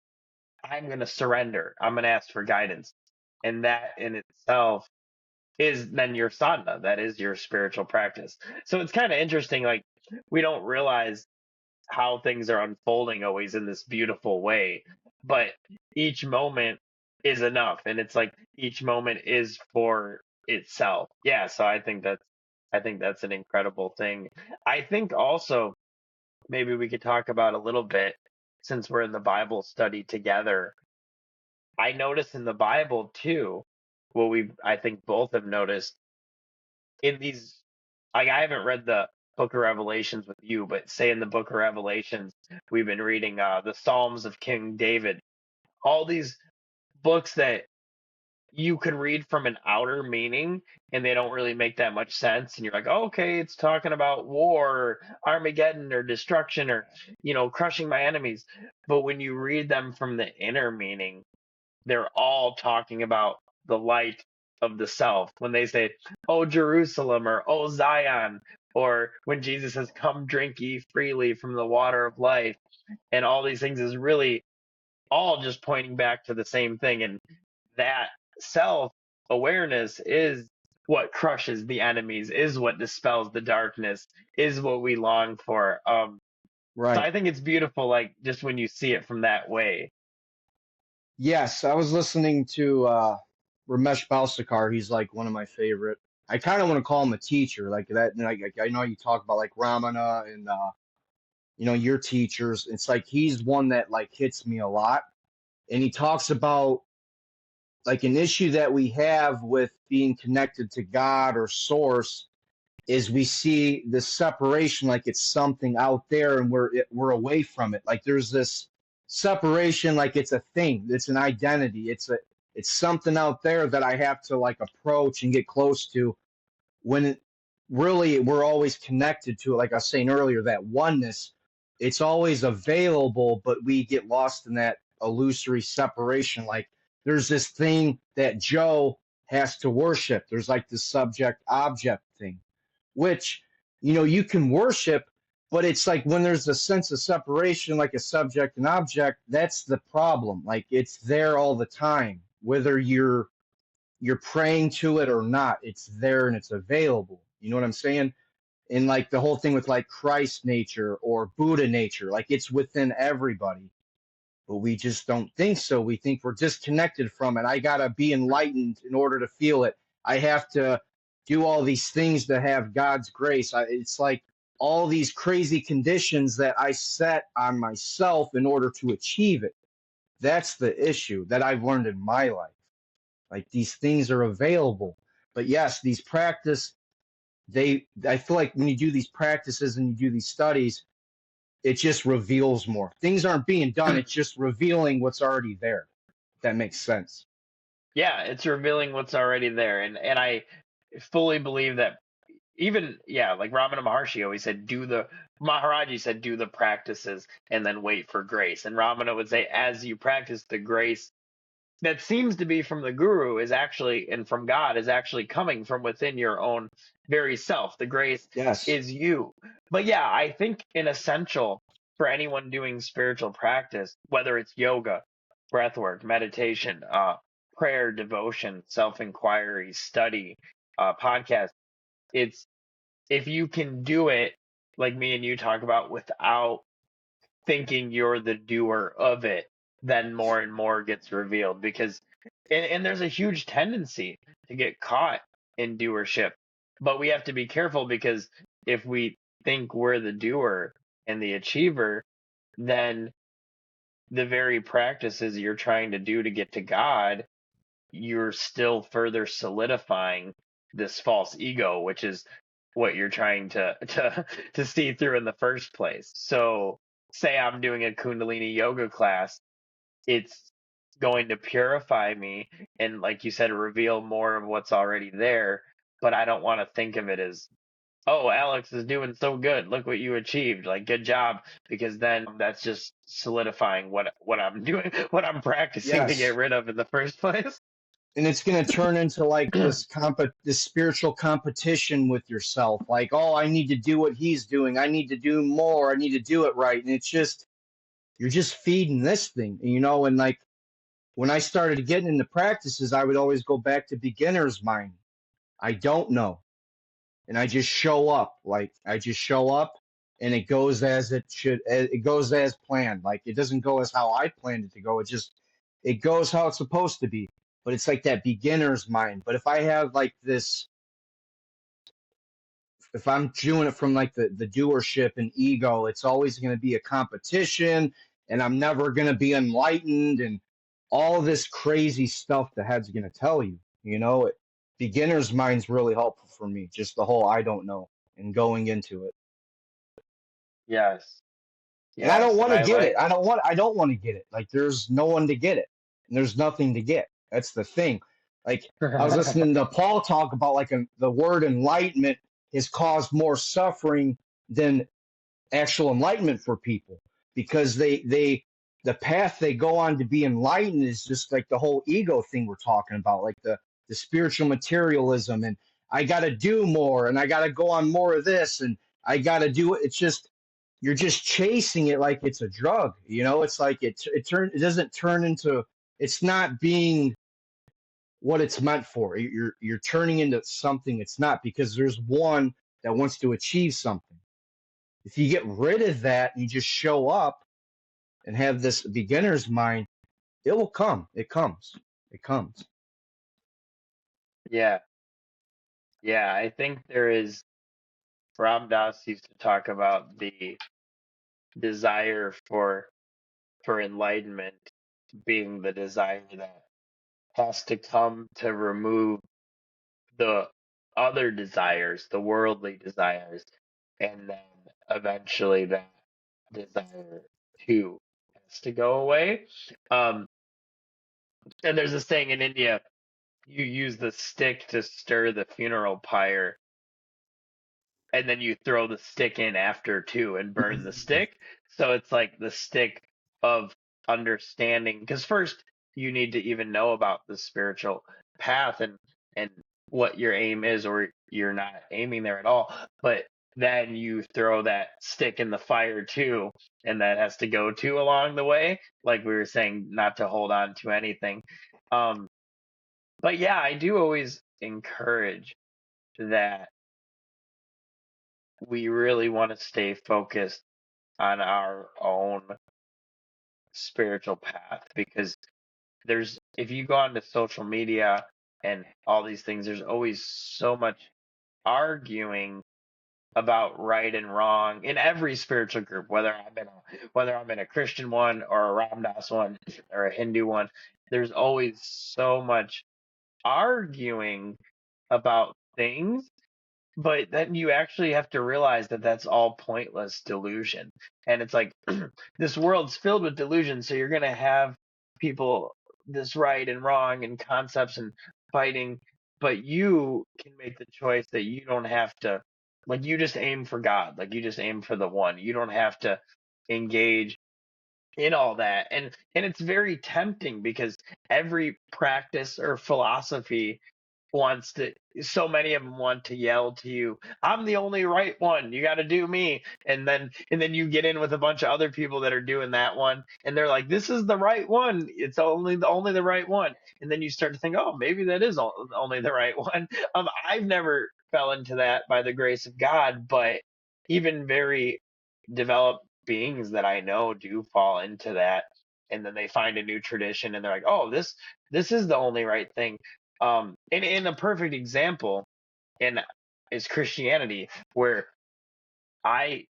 I'm going to surrender. I'm going to ask for guidance. And that in itself is then your sadhana. That is your spiritual practice. So it's kind of interesting. Like, we don't realize how things are unfolding always in this beautiful way, but each moment is enough, and it's like each moment is for itself. Yeah, so I think that's an incredible thing. I think also maybe we could talk about a little bit, since we're in the Bible study together. I notice in the Bible too, what we I think both have noticed in these, like, I haven't read the book of Revelations with you, but say in the book of Revelations, we've been reading the Psalms of King David, all these books that you could read from an outer meaning and they don't really make that much sense. And you're like, oh, okay, it's talking about war, or Armageddon, or destruction, or, crushing my enemies. But when you read them from the inner meaning, they're all talking about the light of the self. When they say, "Oh Jerusalem," or "Oh Zion," or when Jesus says, "Come drink ye freely from the water of life," and all these things is really all just pointing back to the same thing. And that self awareness is what crushes the enemies, is what dispels the darkness, is what we long for. So Right. I think it's beautiful, like, just when you see it from that way. Yes, I was listening to Ramesh Balsekar. He's like one of my favorite. I kind of want to call him a teacher, like that. And I know you talk about like Ramana and your teachers. It's like he's one that like hits me a lot, and he talks about like an issue that we have with being connected to God or Source is we see the separation like it's something out there and we're away from it. Like there's this separation, like it's a thing, it's an identity, it's something out there that I have to like approach and get close to, when really we're always connected to it. Like I was saying earlier, that oneness, it's always available, but we get lost in that illusory separation. Like there's this thing that Joe has to worship. There's like the subject object thing, which you can worship, but it's like when there's a sense of separation, like a subject and object, that's the problem. Like it's there all the time, whether you're praying to it or not, it's there and it's available. You know what I'm saying? And like the whole thing with like Christ nature or Buddha nature, like it's within everybody, but we just don't think so. We think we're disconnected from it. I gotta be enlightened in order to feel it. I have to do all these things to have God's grace. It's like all these crazy conditions that I set on myself in order to achieve it. That's the issue that I've learned in my life. Like these things are available, but yes, these I feel like when you do these practices and you do these studies, it just reveals more. Things aren't being done, it's just revealing what's already there. If that makes sense. Yeah, it's revealing what's already there. And I fully believe that even, yeah, like Ramana Maharshi always said, Maharaji said, do the practices and then wait for grace. And Ramana would say, as you practice, the grace that seems to be from the guru is actually, and from God, is actually coming from within your own very self. The grace Yes. is you. But yeah, I think an essential for anyone doing spiritual practice, whether it's yoga, breathwork, meditation, prayer, devotion, self-inquiry, study, podcast, it's, if you can do it like me and you talk about without thinking you're the doer of it, then more and more gets revealed. Because and there's a huge tendency to get caught in doership, but we have to be careful, because if we think we're the doer and the achiever, then the very practices you're trying to do to get to God, you're still further solidifying this false ego, which is what you're trying to see through in the first place. So say I'm doing a Kundalini yoga class, it's going to purify me and, like you said, reveal more of what's already there. But I don't want to think of it as, oh, Alex is doing so good, look what you achieved, like good job, because then that's just solidifying what I'm doing, what I'm practicing to Yes. get rid of in the first place. And it's going to turn into like this spiritual competition with yourself. Like, oh, I need to do what he's doing. I need to do more. I need to do it right. And it's just, you're just feeding this thing, and like when I started getting into practices, I would always go back to beginner's mind. I don't know. And I just show up. Like I just show up and it goes as it should. It goes as planned. Like it doesn't go as how I planned it to go. It goes how it's supposed to be. But it's like that beginner's mind. But if I have like this, if I'm doing it from like the doership and ego, it's always going to be a competition and I'm never going to be enlightened and all this crazy stuff the head's going to tell you. Beginner's mind's really helpful for me. Just the whole I don't know and going into it. Yes, And I don't yes, want and to I get it. like. I don't want to get it. Like there's no one to get it. And there's nothing to get. That's the thing. Like I was listening to Paul talk about like the word enlightenment has caused more suffering than actual enlightenment for people, because the path they go on to be enlightened is just like the whole ego thing we're talking about, like the spiritual materialism, and I got to do more and I got to go on more of this and I got to do it. It's just you're just chasing it like it's a drug. It's like it doesn't turn into, it's not being what it's meant for. You're turning into something it's not, because there's one that wants to achieve something. If you get rid of that and you just show up and have this beginner's mind, it will come. It comes. It comes. Yeah, Yeah, I think there is. Ram Dass used to talk about the desire for enlightenment being the desire that has to come to remove the other desires, the worldly desires, and then eventually that desire too has to go away. Um, and there's this saying in India, you use the stick to stir the funeral pyre, and then you throw the stick in after too and burn the stick. So it's like the stick of understanding, because first you need to even know about the spiritual path and what your aim is, or you're not aiming there at all. But then you throw that stick in the fire too, and that has to go too along the way. Like we were saying, not to hold on to anything. Um, but yeah, I do always encourage that we really want to stay focused on our own spiritual path, because there's, if you go onto social media and all these things, there's always so much arguing about right and wrong in every spiritual group, whether I'm in a Christian one or a Ram Dass one or a Hindu one. There's always so much arguing about things, but then you actually have to realize that that's all pointless delusion. And it's like this world's filled with delusion, so you're going to have people this right and wrong and concepts and fighting, but you can make the choice that you don't have to, like, you just aim for God, like you just aim for the one. You don't have to engage in all that. And it's very tempting because every practice or philosophy wants to, so many of them want to yell to you, I'm the only right one, you got to do me. And then you get in with a bunch of other people that are doing that one, and they're like, this is the right one, it's only the right one. And then you start to think, oh, maybe that is only the right one. I've never fell into that by the grace of God, but even very developed beings that I know do fall into that, and then they find a new tradition and they're like, oh, this is the only right thing. And in a perfect example in is Christianity, where I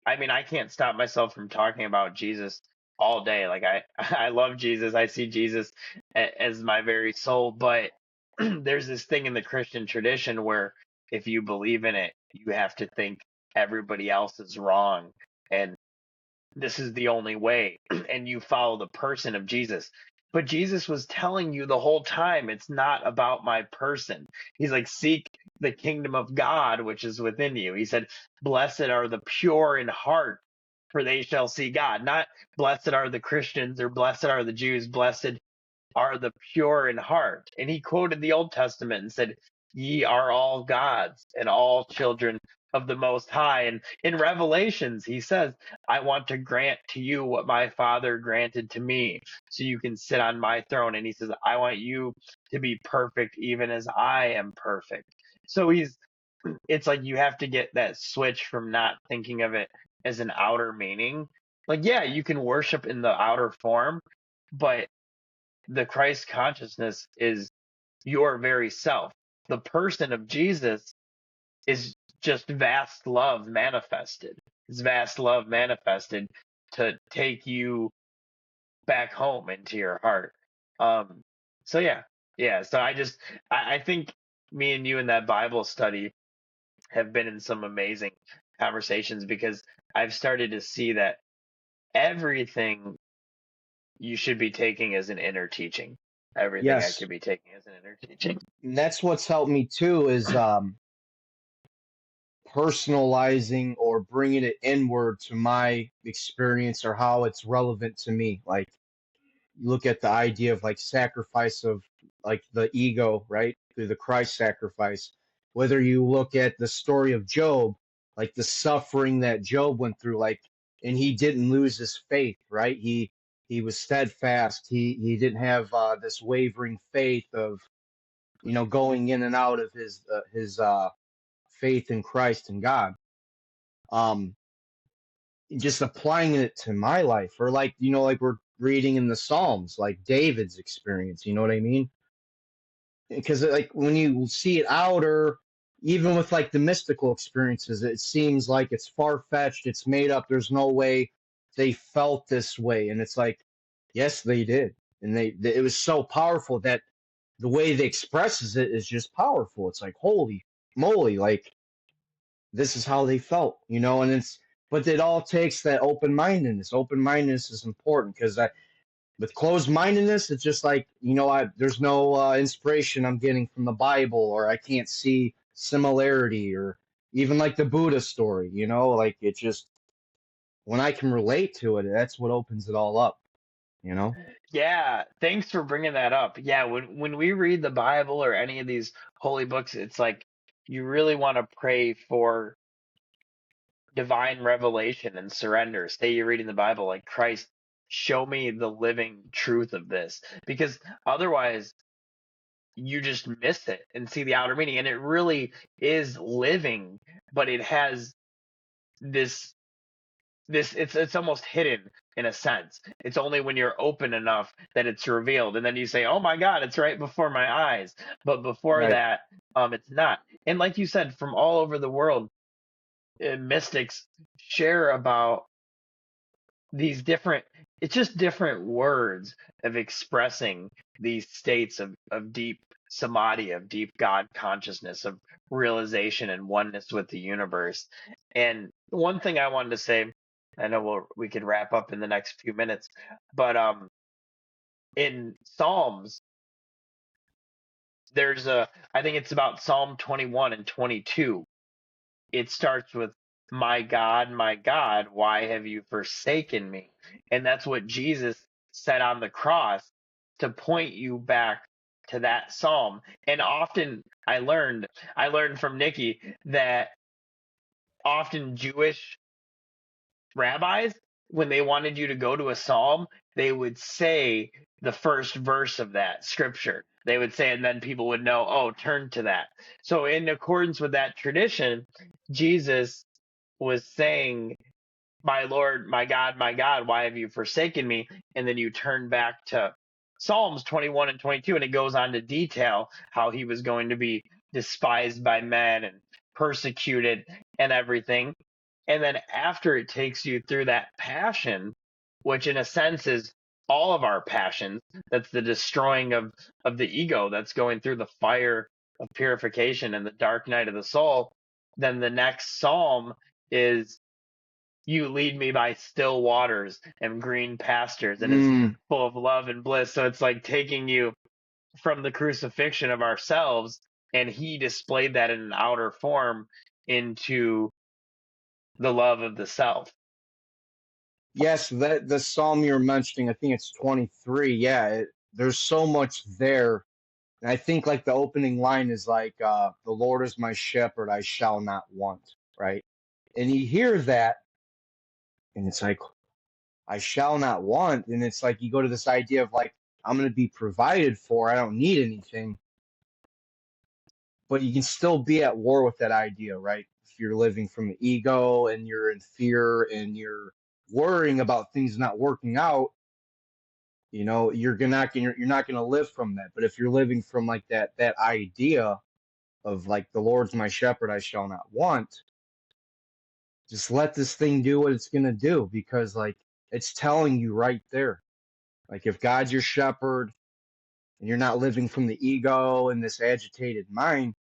I mean, I can't stop myself from talking about Jesus all day. Like I love Jesus. I see Jesus as my very soul, but there's this thing in the Christian tradition where if you believe in it, you have to think everybody else is wrong, and this is the only way, and you follow the person of Jesus. But Jesus was telling you the whole time, it's not about my person. He's like, seek the kingdom of God, which is within you. He said, blessed are the pure in heart, for they shall see God. Not blessed are the Christians or blessed are the Jews. Blessed are the pure in heart. And he quoted the Old Testament and said, ye are all gods and all children of the Most High. And in Revelations, he says, I want to grant to you what my Father granted to me, so you can sit on my throne. And he says, I want you to be perfect, even as I am perfect. So it's like you have to get that switch from not thinking of it as an outer meaning. Like, yeah, you can worship in the outer form, but the Christ consciousness is your very self. The person of Jesus is just vast love manifested. It's vast love manifested to take you back home into your heart. Um, so yeah, yeah. So I think me and you in that Bible study have been in some amazing conversations, because I've started to see that everything you should be taking as an inner teaching. Everything I Yes, could be taking as an inner teaching. and that's what's helped me too is personalizing or bringing it inward to my experience or how it's relevant to me. Like you look at the idea of like sacrifice of like the ego, right? Through the Christ sacrifice. Whether you look at the story of Job, like the suffering that Job went through, like, and he didn't lose his faith, right? He was steadfast. He didn't have this wavering faith of going in and out of his faith in Christ and God. Um, just applying it to my life, or like like we're reading in the Psalms, like David's experience. You know what I mean? Because like when you see it outer, even with like the mystical experiences, it seems like it's far fetched, it's made up. There's no way they felt this way, and it's like, yes, they did, and it was so powerful that the way they expresses it is just powerful. It's like holy moly, like this is how they felt, you know. And it's but it all takes that open mindedness. Open mindedness is important because with closed mindedness, it's just like, you know, there's no inspiration I'm getting from the Bible, or I can't see similarity, or even like the Buddha story, you know, like it just when I can relate to it, that's what opens it all up, you know. Yeah, thanks for bringing that up. Yeah, when we read the Bible or any of these holy books, it's like you really want to pray for divine revelation and surrender. Say you're reading the Bible, like, Christ, show me the living truth of this, because otherwise you just miss it and see the outer meaning. And it really is living, but it has this it's almost hidden in a sense. It's only when you're open enough that it's revealed, and then you say, "Oh my God, it's right before my eyes." But before Right. that, it's not. And like you said, from all over the world, mystics share about these different, it's just different words of expressing these states of deep samadhi, of deep God consciousness, of realization and oneness with the universe. And one thing I wanted to say, I know we could wrap up in the next few minutes, but in Psalms, there's a, I think it's about Psalm 21 and 22. It starts with, my God, why have you forsaken me?" And that's what Jesus said on the cross, to point you back to that psalm. And often I learned from Nikki that often Jewish rabbis, when they wanted you to go to a psalm, they would say the first verse of that scripture. They would say, and then people would know, oh, turn to that. So, in accordance with that tradition, Jesus was saying, my God, why have you forsaken me?" And then you turn back to Psalms 21 and 22, and it goes on to detail how he was going to be despised by men and persecuted and everything. And then after it takes you through that passion, which in a sense is all of our passions, that's the destroying of the ego, that's going through the fire of purification and the dark night of the soul. Then the next psalm is, "You lead me by still waters and green pastures," and is Mm, full of love and bliss. So it's like taking you from the crucifixion of ourselves, and he displayed that in an outer form, into the love of the self. yes, that the psalm you're mentioning, I think it's 23. Yeah, there's so much there. And I think like the opening line is like, "The Lord is my shepherd, I shall not want," right? And you hear that, and it's like, "I shall not want," and it's like you go to this idea of like, I'm going to be provided for. I don't need anything, but you can still be at war with that idea, right? If you're living from the ego and you're in fear and you're worrying about things not working out, you know, you're not gonna live from that. But if you're living from like that idea of like the Lord's my shepherd, I shall not want, just let this thing do what it's gonna do, because like it's telling you right there. Like if God's your shepherd and you're not living from the ego and this agitated mind,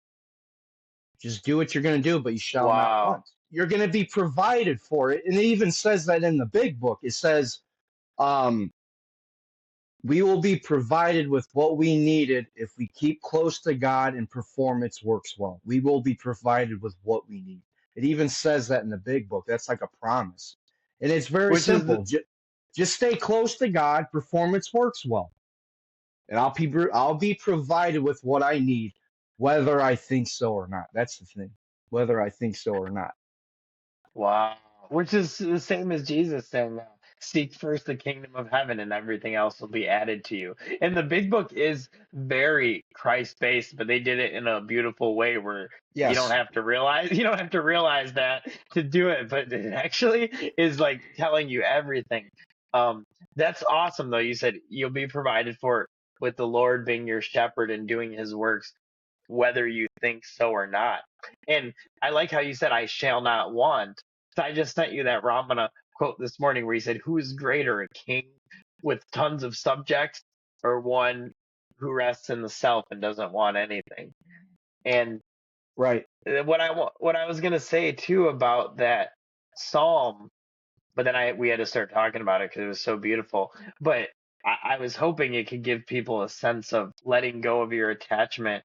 just do what you're going to do, but you shall not Wow. want. You're going to be provided for it. And it even says that in the big book. It says, um, "We will be provided with what we needed if we keep close to God and perform its works well. We will be provided with what we need." It even says that in the big book. That's like a promise. And it's very Which is simple. Just stay close to God, perform its works well, and I'll be provided with what I need, whether I think so or not. That's the thing, whether I think so or not. Wow. Which is the same as Jesus saying, "Seek first the kingdom of heaven, and everything else will be added to you." And the big book is very Christ based, but they did it in a beautiful way where you don't Yes, have to realize you don't have to realize that to do it, but it actually is like telling you everything. Um, that's awesome though. You said you'll be provided for, with the Lord being your shepherd and doing his works. whether you think so or not. And I like how you said, I shall not want. So I just sent you that Ramana quote this morning where he said, who is greater, a king with tons of subjects or one who rests in the self and doesn't want anything? And Right. what I was gonna say too about that psalm, but then we had to start talking about it because it was so beautiful. But I was hoping it could give people a sense of letting go of your attachment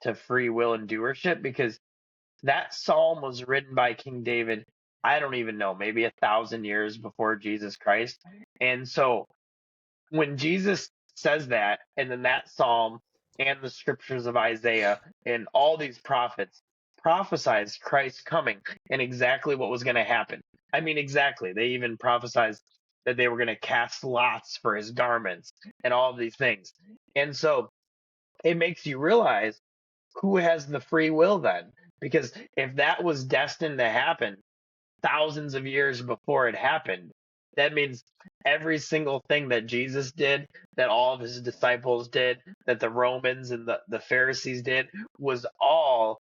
to free will and doership, because that psalm was written by King David. I don't even know, maybe 1,000 years before Jesus Christ. And so when Jesus says that, and then that psalm and the scriptures of Isaiah and all these prophets prophesied Christ's coming and exactly what was going to happen. I mean, exactly. They even prophesied that they were going to cast lots for his garments and all of these things. And so it makes you realize who has the free will then? Because if that was destined to happen thousands of years before it happened, that means every single thing that Jesus did, that all of his disciples did, that the Romans and the Pharisees did, was all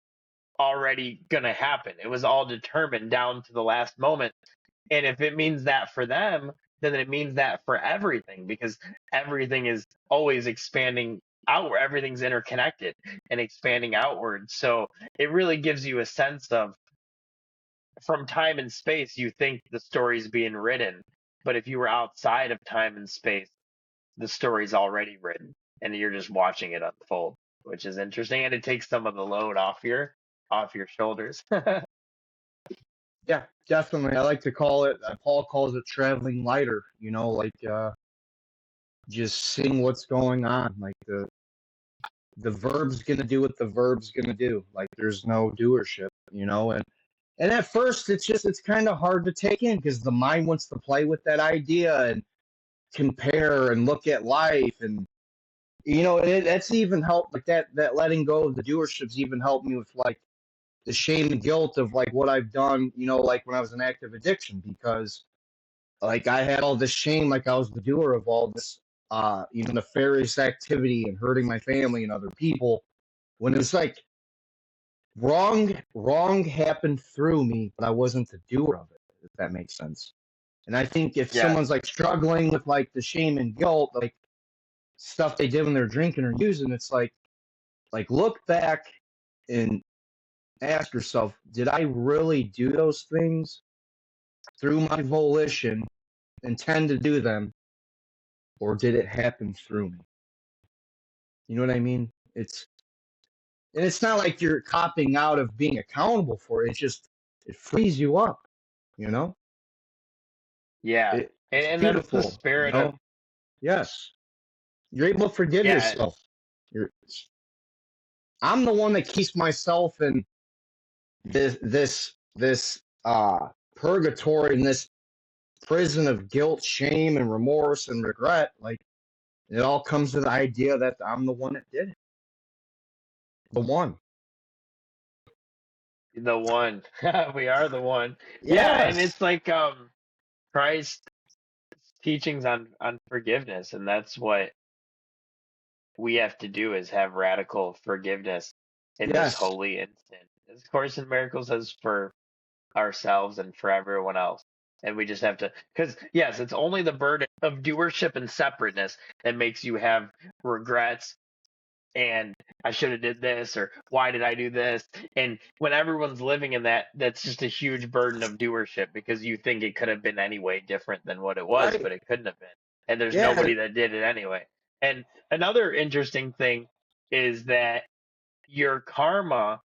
already going to happen. It was all determined down to the last moment. And if it means that for them, then it means that for everything, because everything is always expanding outward. Everything's interconnected and expanding outward. So it really gives you a sense of, from time and space, you think the story's being written. But if you were outside of time and space, the story's already written and you're just watching it unfold, which is interesting. And it takes some of the load off your shoulders. Yeah, definitely. I like to call it, Paul calls it traveling lighter, like just seeing what's going on. Like the verb's gonna do what the verb's gonna do. Like there's no doership, and at first it's kind of hard to take in because the mind wants to play with that idea and compare and look at life, and that's even helped, like that letting go of the doership's even helped me with like the shame and guilt of like what I've done, like when I was in active addiction, because like I had all this shame, like I was the doer of all this nefarious activity and hurting my family and other people, when it's like wrong happened through me, but I wasn't the doer of it, if that makes sense. And I think if Yes. someone's like struggling with like the shame and guilt, like stuff they did when they're drinking or using, it's like look back and ask yourself, did I really do those things through my volition, intend to do them, or did it happen through me? You know what I mean? It's not like you're copping out of being accountable for it. It's just it frees you up, you know? Yeah. It's And that's the beautiful, spirit of, Yes. You're able to forgive yeah, yourself. You're I'm the one that keeps myself in this purgatory and this prison of guilt, shame, and remorse and regret. Like it all comes to the idea that I'm the one that did it. The one. the one. We are the one. Yeah, and Yes. it's like Christ's teachings on forgiveness, and that's what we have to do, is have radical forgiveness in this Yes. holy instant. Of course, in miracles as for ourselves and for everyone else. And we just have to, because yes, it's only the burden of doership and separateness that makes you have regrets and I should have did this, or why did I do this? And when everyone's living in that, that's just a huge burden of doership, because you think it could have been any way different than what it was, Right. but it couldn't have been. And there's Yeah. nobody that did it anyway. And another interesting thing is that your karma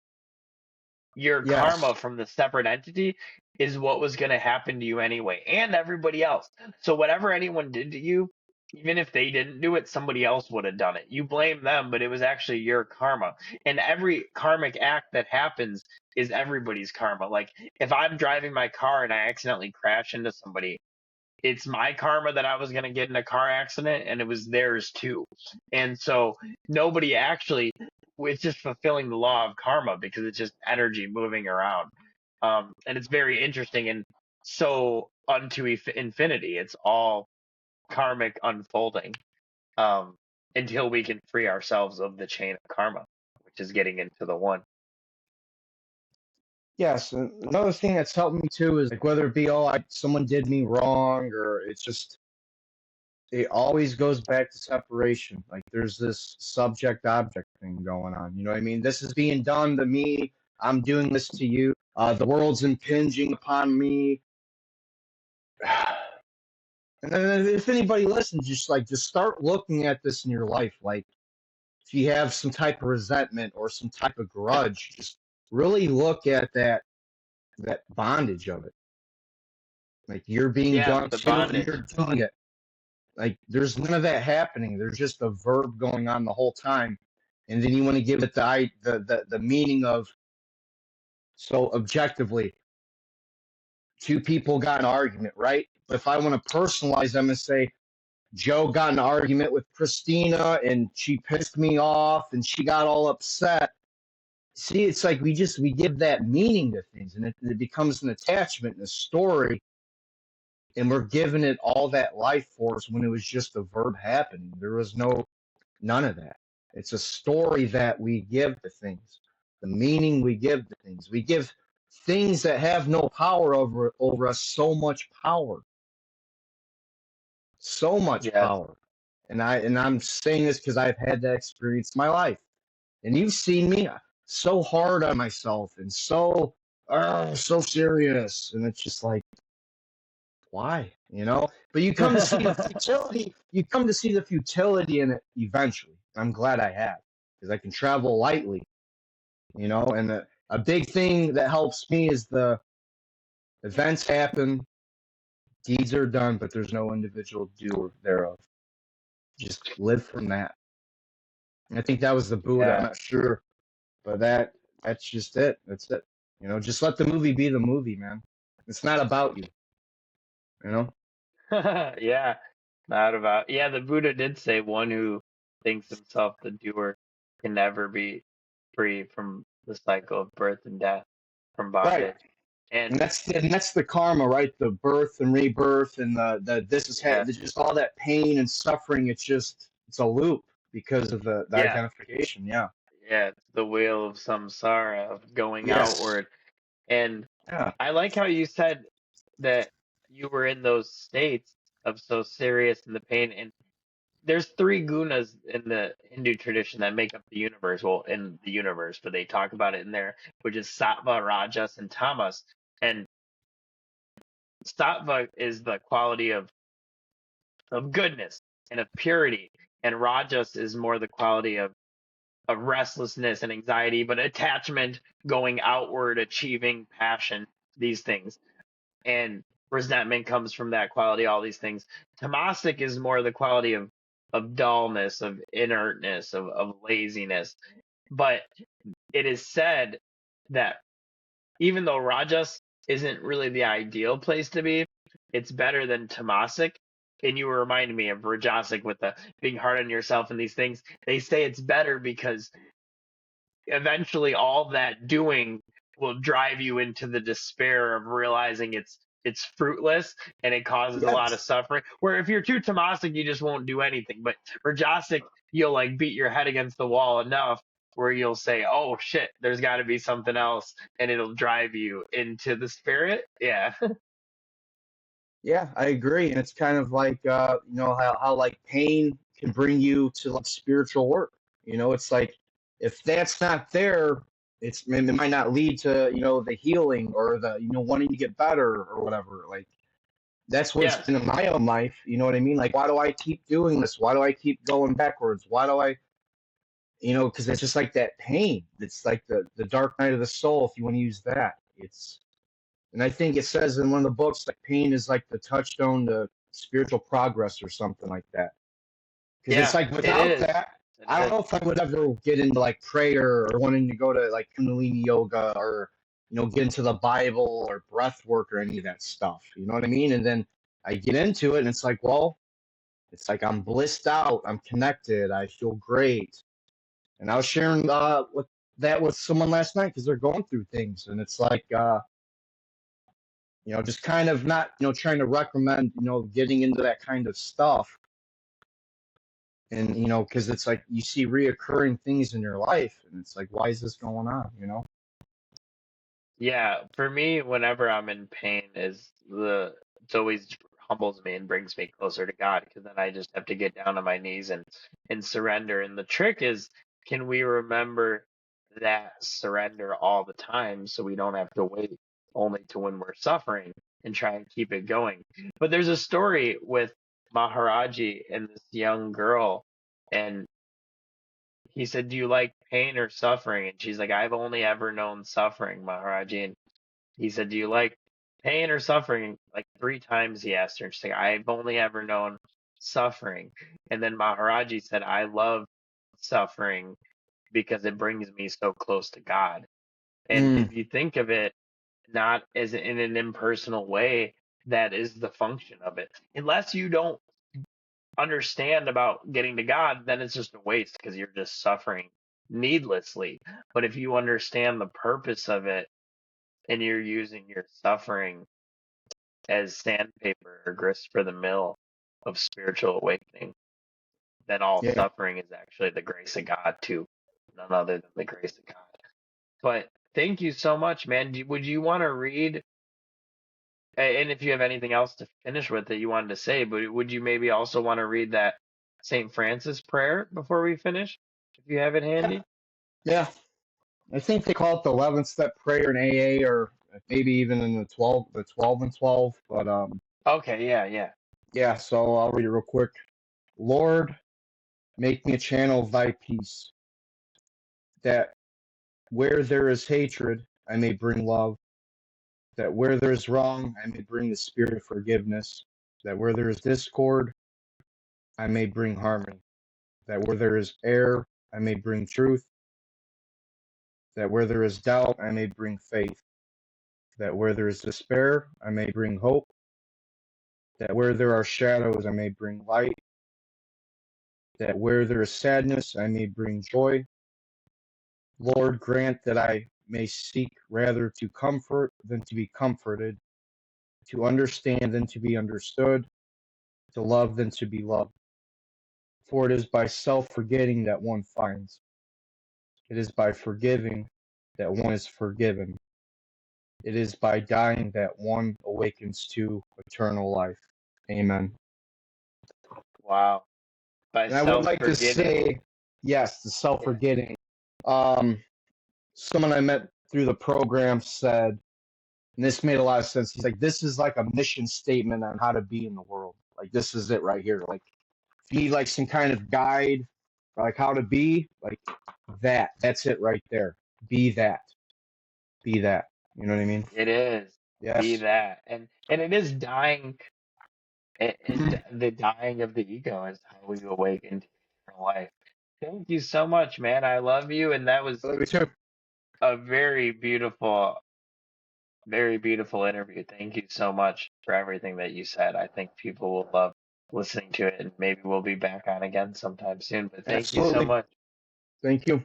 your Yes. karma from the separate entity is what was going to happen to you anyway, and everybody else. So whatever anyone did to you, even if they didn't do it, somebody else would have done it. You blame them, but it was actually your karma. And every karmic act that happens is everybody's karma. Like if I'm driving my car and I accidentally crash into somebody, it's my karma that I was going to get in a car accident, and it was theirs too. And so nobody actually, it's just fulfilling the law of karma, because it's just energy moving around. And it's very interesting. And so unto infinity, it's all karmic unfolding, um, until we can free ourselves of the chain of karma. which is getting into the one. Yes, and another thing that's helped me too is like whether it be someone did me wrong or it's just it always goes back to separation. Like there's this subject object thing going on. You know what I mean? This is being done to me. I'm doing this to you. The world's impinging upon me. And then if anybody listens, just start looking at this in your life. Like if you have some type of resentment or some type of grudge, just really look at that bondage of it. Like you're being Yeah, done the to, and bondage. you're doing it. Like there's none of that happening. There's just a verb going on the whole time, and then you want to give it the meaning of so objectively. Two people got an argument, right? But if I want to personalize them and say Joe got in an argument with Christina and she pissed me off and she got all upset. See, it's like we give that meaning to things, and it becomes an attachment and a story, and we're giving it all that life force when it was just a verb happening. There was none of that. It's a story that we give to things, the meaning we give to things. We give things that have no power over us so much Yes. power. And I'm saying this because I've had that experience in my life. And you've seen me so hard on myself and so serious, and it's just like, why, but you come to see the futility. You come to see the futility in it eventually. I'm glad I have, because I can travel lightly, and a big thing that helps me is the events happen, deeds are done, but there's no individual doer thereof. Just live from that. And I think that was the Buddha. I'm Yeah. not sure, but that's just it. That's it. Just let the movie be the movie, man. It's not about you, you know? Yeah. Not about. Yeah, the Buddha did say one who thinks himself the doer can never be free from the cycle of birth and death, from Right. bondage. And And that's the karma, right? The birth and rebirth and the this is yeah, just all that pain and suffering. It's a loop because of the yeah, identification. Yeah. yeah, it's the wheel of samsara of going Yes. outward. And Yeah. I like how you said that you were in those states of so serious in the pain. And there's three gunas in the Hindu tradition that make up the universe. Well, in the universe, but they talk about it in there, which is sattva, rajas, and tamas. And sattva is the quality of goodness and of purity, and rajas is more the quality of restlessness and anxiety, but attachment, going outward, achieving passion, these things. And resentment comes from that quality, all these things. Tamasic is more the quality of dullness, of inertness, of laziness. But it is said that even though Rajas isn't really the ideal place to be, it's better than Tamasic. And you remind me of Rajasic with the being hard on yourself and these things. They say it's better because eventually all that doing will drive you into the despair of realizing it's fruitless and it causes a lot of Yes. suffering. Where if you're too Tomasic, you just won't do anything. But Rajasic, you'll like beat your head against the wall enough where you'll say, "Oh shit, there's got to be something else," and it'll drive you into the spirit. Yeah, Yeah, I agree. And it's kind of like how like pain can bring you to like spiritual work. It's like if that's not there, it might not lead to the healing or the wanting to get better or whatever. Like that's what's yes, been in my own life. You know what I mean? Like why do I keep doing this? Why do I keep going backwards? Why do I because it's just like that pain. It's like the dark night of the soul, if you want to use that. And I think it says in one of the books like pain is like the touchstone to spiritual progress or something like that. Because it's yeah, like it without is. that, It I don't is. know if I would ever get into like prayer or wanting to go to like Kundalini Yoga or get into the Bible or breath work or any of that stuff. You know what I mean? And then I get into it and it's like, well, it's like I'm blissed out, I'm connected, I feel great. And I was sharing with someone last night because they're going through things, and it's like just kind of not, trying to recommend, getting into that kind of stuff. And, you know, because it's like you see reoccurring things in your life, and it's like, why is this going on, you know? Yeah, for me, whenever I'm in pain, it's always humbles me and brings me closer to God because then I just have to get down on my knees and surrender. And the trick is, can we remember that surrender all the time so we don't have to wait only to when we're suffering and try and keep it going? But there's a story with Maharaji and this young girl, and he said, "Do you like pain or suffering?" And she's like, "I've only ever known suffering, Maharaji." And he said, "Do you like pain or suffering?" Like 3 times he asked her, and she's like, "I've only ever known suffering." And then Maharaji said, "I love suffering because it brings me so close to God." And Mm, if you think of it not as in an impersonal way, that is the function of it. Unless you don't understand about getting to God, then it's just a waste because you're just suffering needlessly. But if you understand the purpose of it and you're using your suffering as sandpaper or grist for the mill of spiritual awakening, then all yeah. suffering is actually the grace of God too, none other than the grace of God. But thank you so much, man. Would you want to read? And if you have anything else to finish with that you wanted to say, but would you maybe also want to read that St. Francis prayer before we finish, if you have it Yeah. handy? Yeah. I think they call it the 11th step prayer in AA, or maybe even in the 12 and 12. But Okay, yeah, yeah. yeah, so I'll read it real quick. Lord, make me a channel of thy peace, that where there is hatred, I may bring love, that where there is wrong, I may bring the spirit of forgiveness, that where there is discord, I may bring harmony, that where there is error, I may bring truth, that where there is doubt, I may bring faith, that where there is despair, I may bring hope, that where there are shadows, I may bring light, that where there is sadness, I may bring joy. Lord, grant that I may seek rather to comfort than to be comforted, to understand than to be understood, to love than to be loved. For it is by self-forgetting that one finds. It is by forgiving that one is forgiven. It is by dying that one awakens to eternal life. Amen. Wow. By And I would like to self-forgetting. say, yes, the Yeah. self-forgetting. Um, Someone I met through the program said, and this made a lot of sense. He's like, this is like a mission statement on how to be in the world. Like, this is it right here. Like, if you need like some kind of guide, like how to be, like that's it right there. Be that. Be that. You know what I mean? It is. Be Yes. that. And it is dying. And Mhm. the dying of the ego is how we awaken to eternal life. Thank you so much, man. I love you. And that was I love you too. a very beautiful interview. Thank you so much for everything that you said. I think people will love listening to it, and maybe we'll be back on again sometime soon. But thank you so Absolutely. much. Thank you.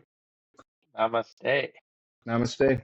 Namaste. Namaste.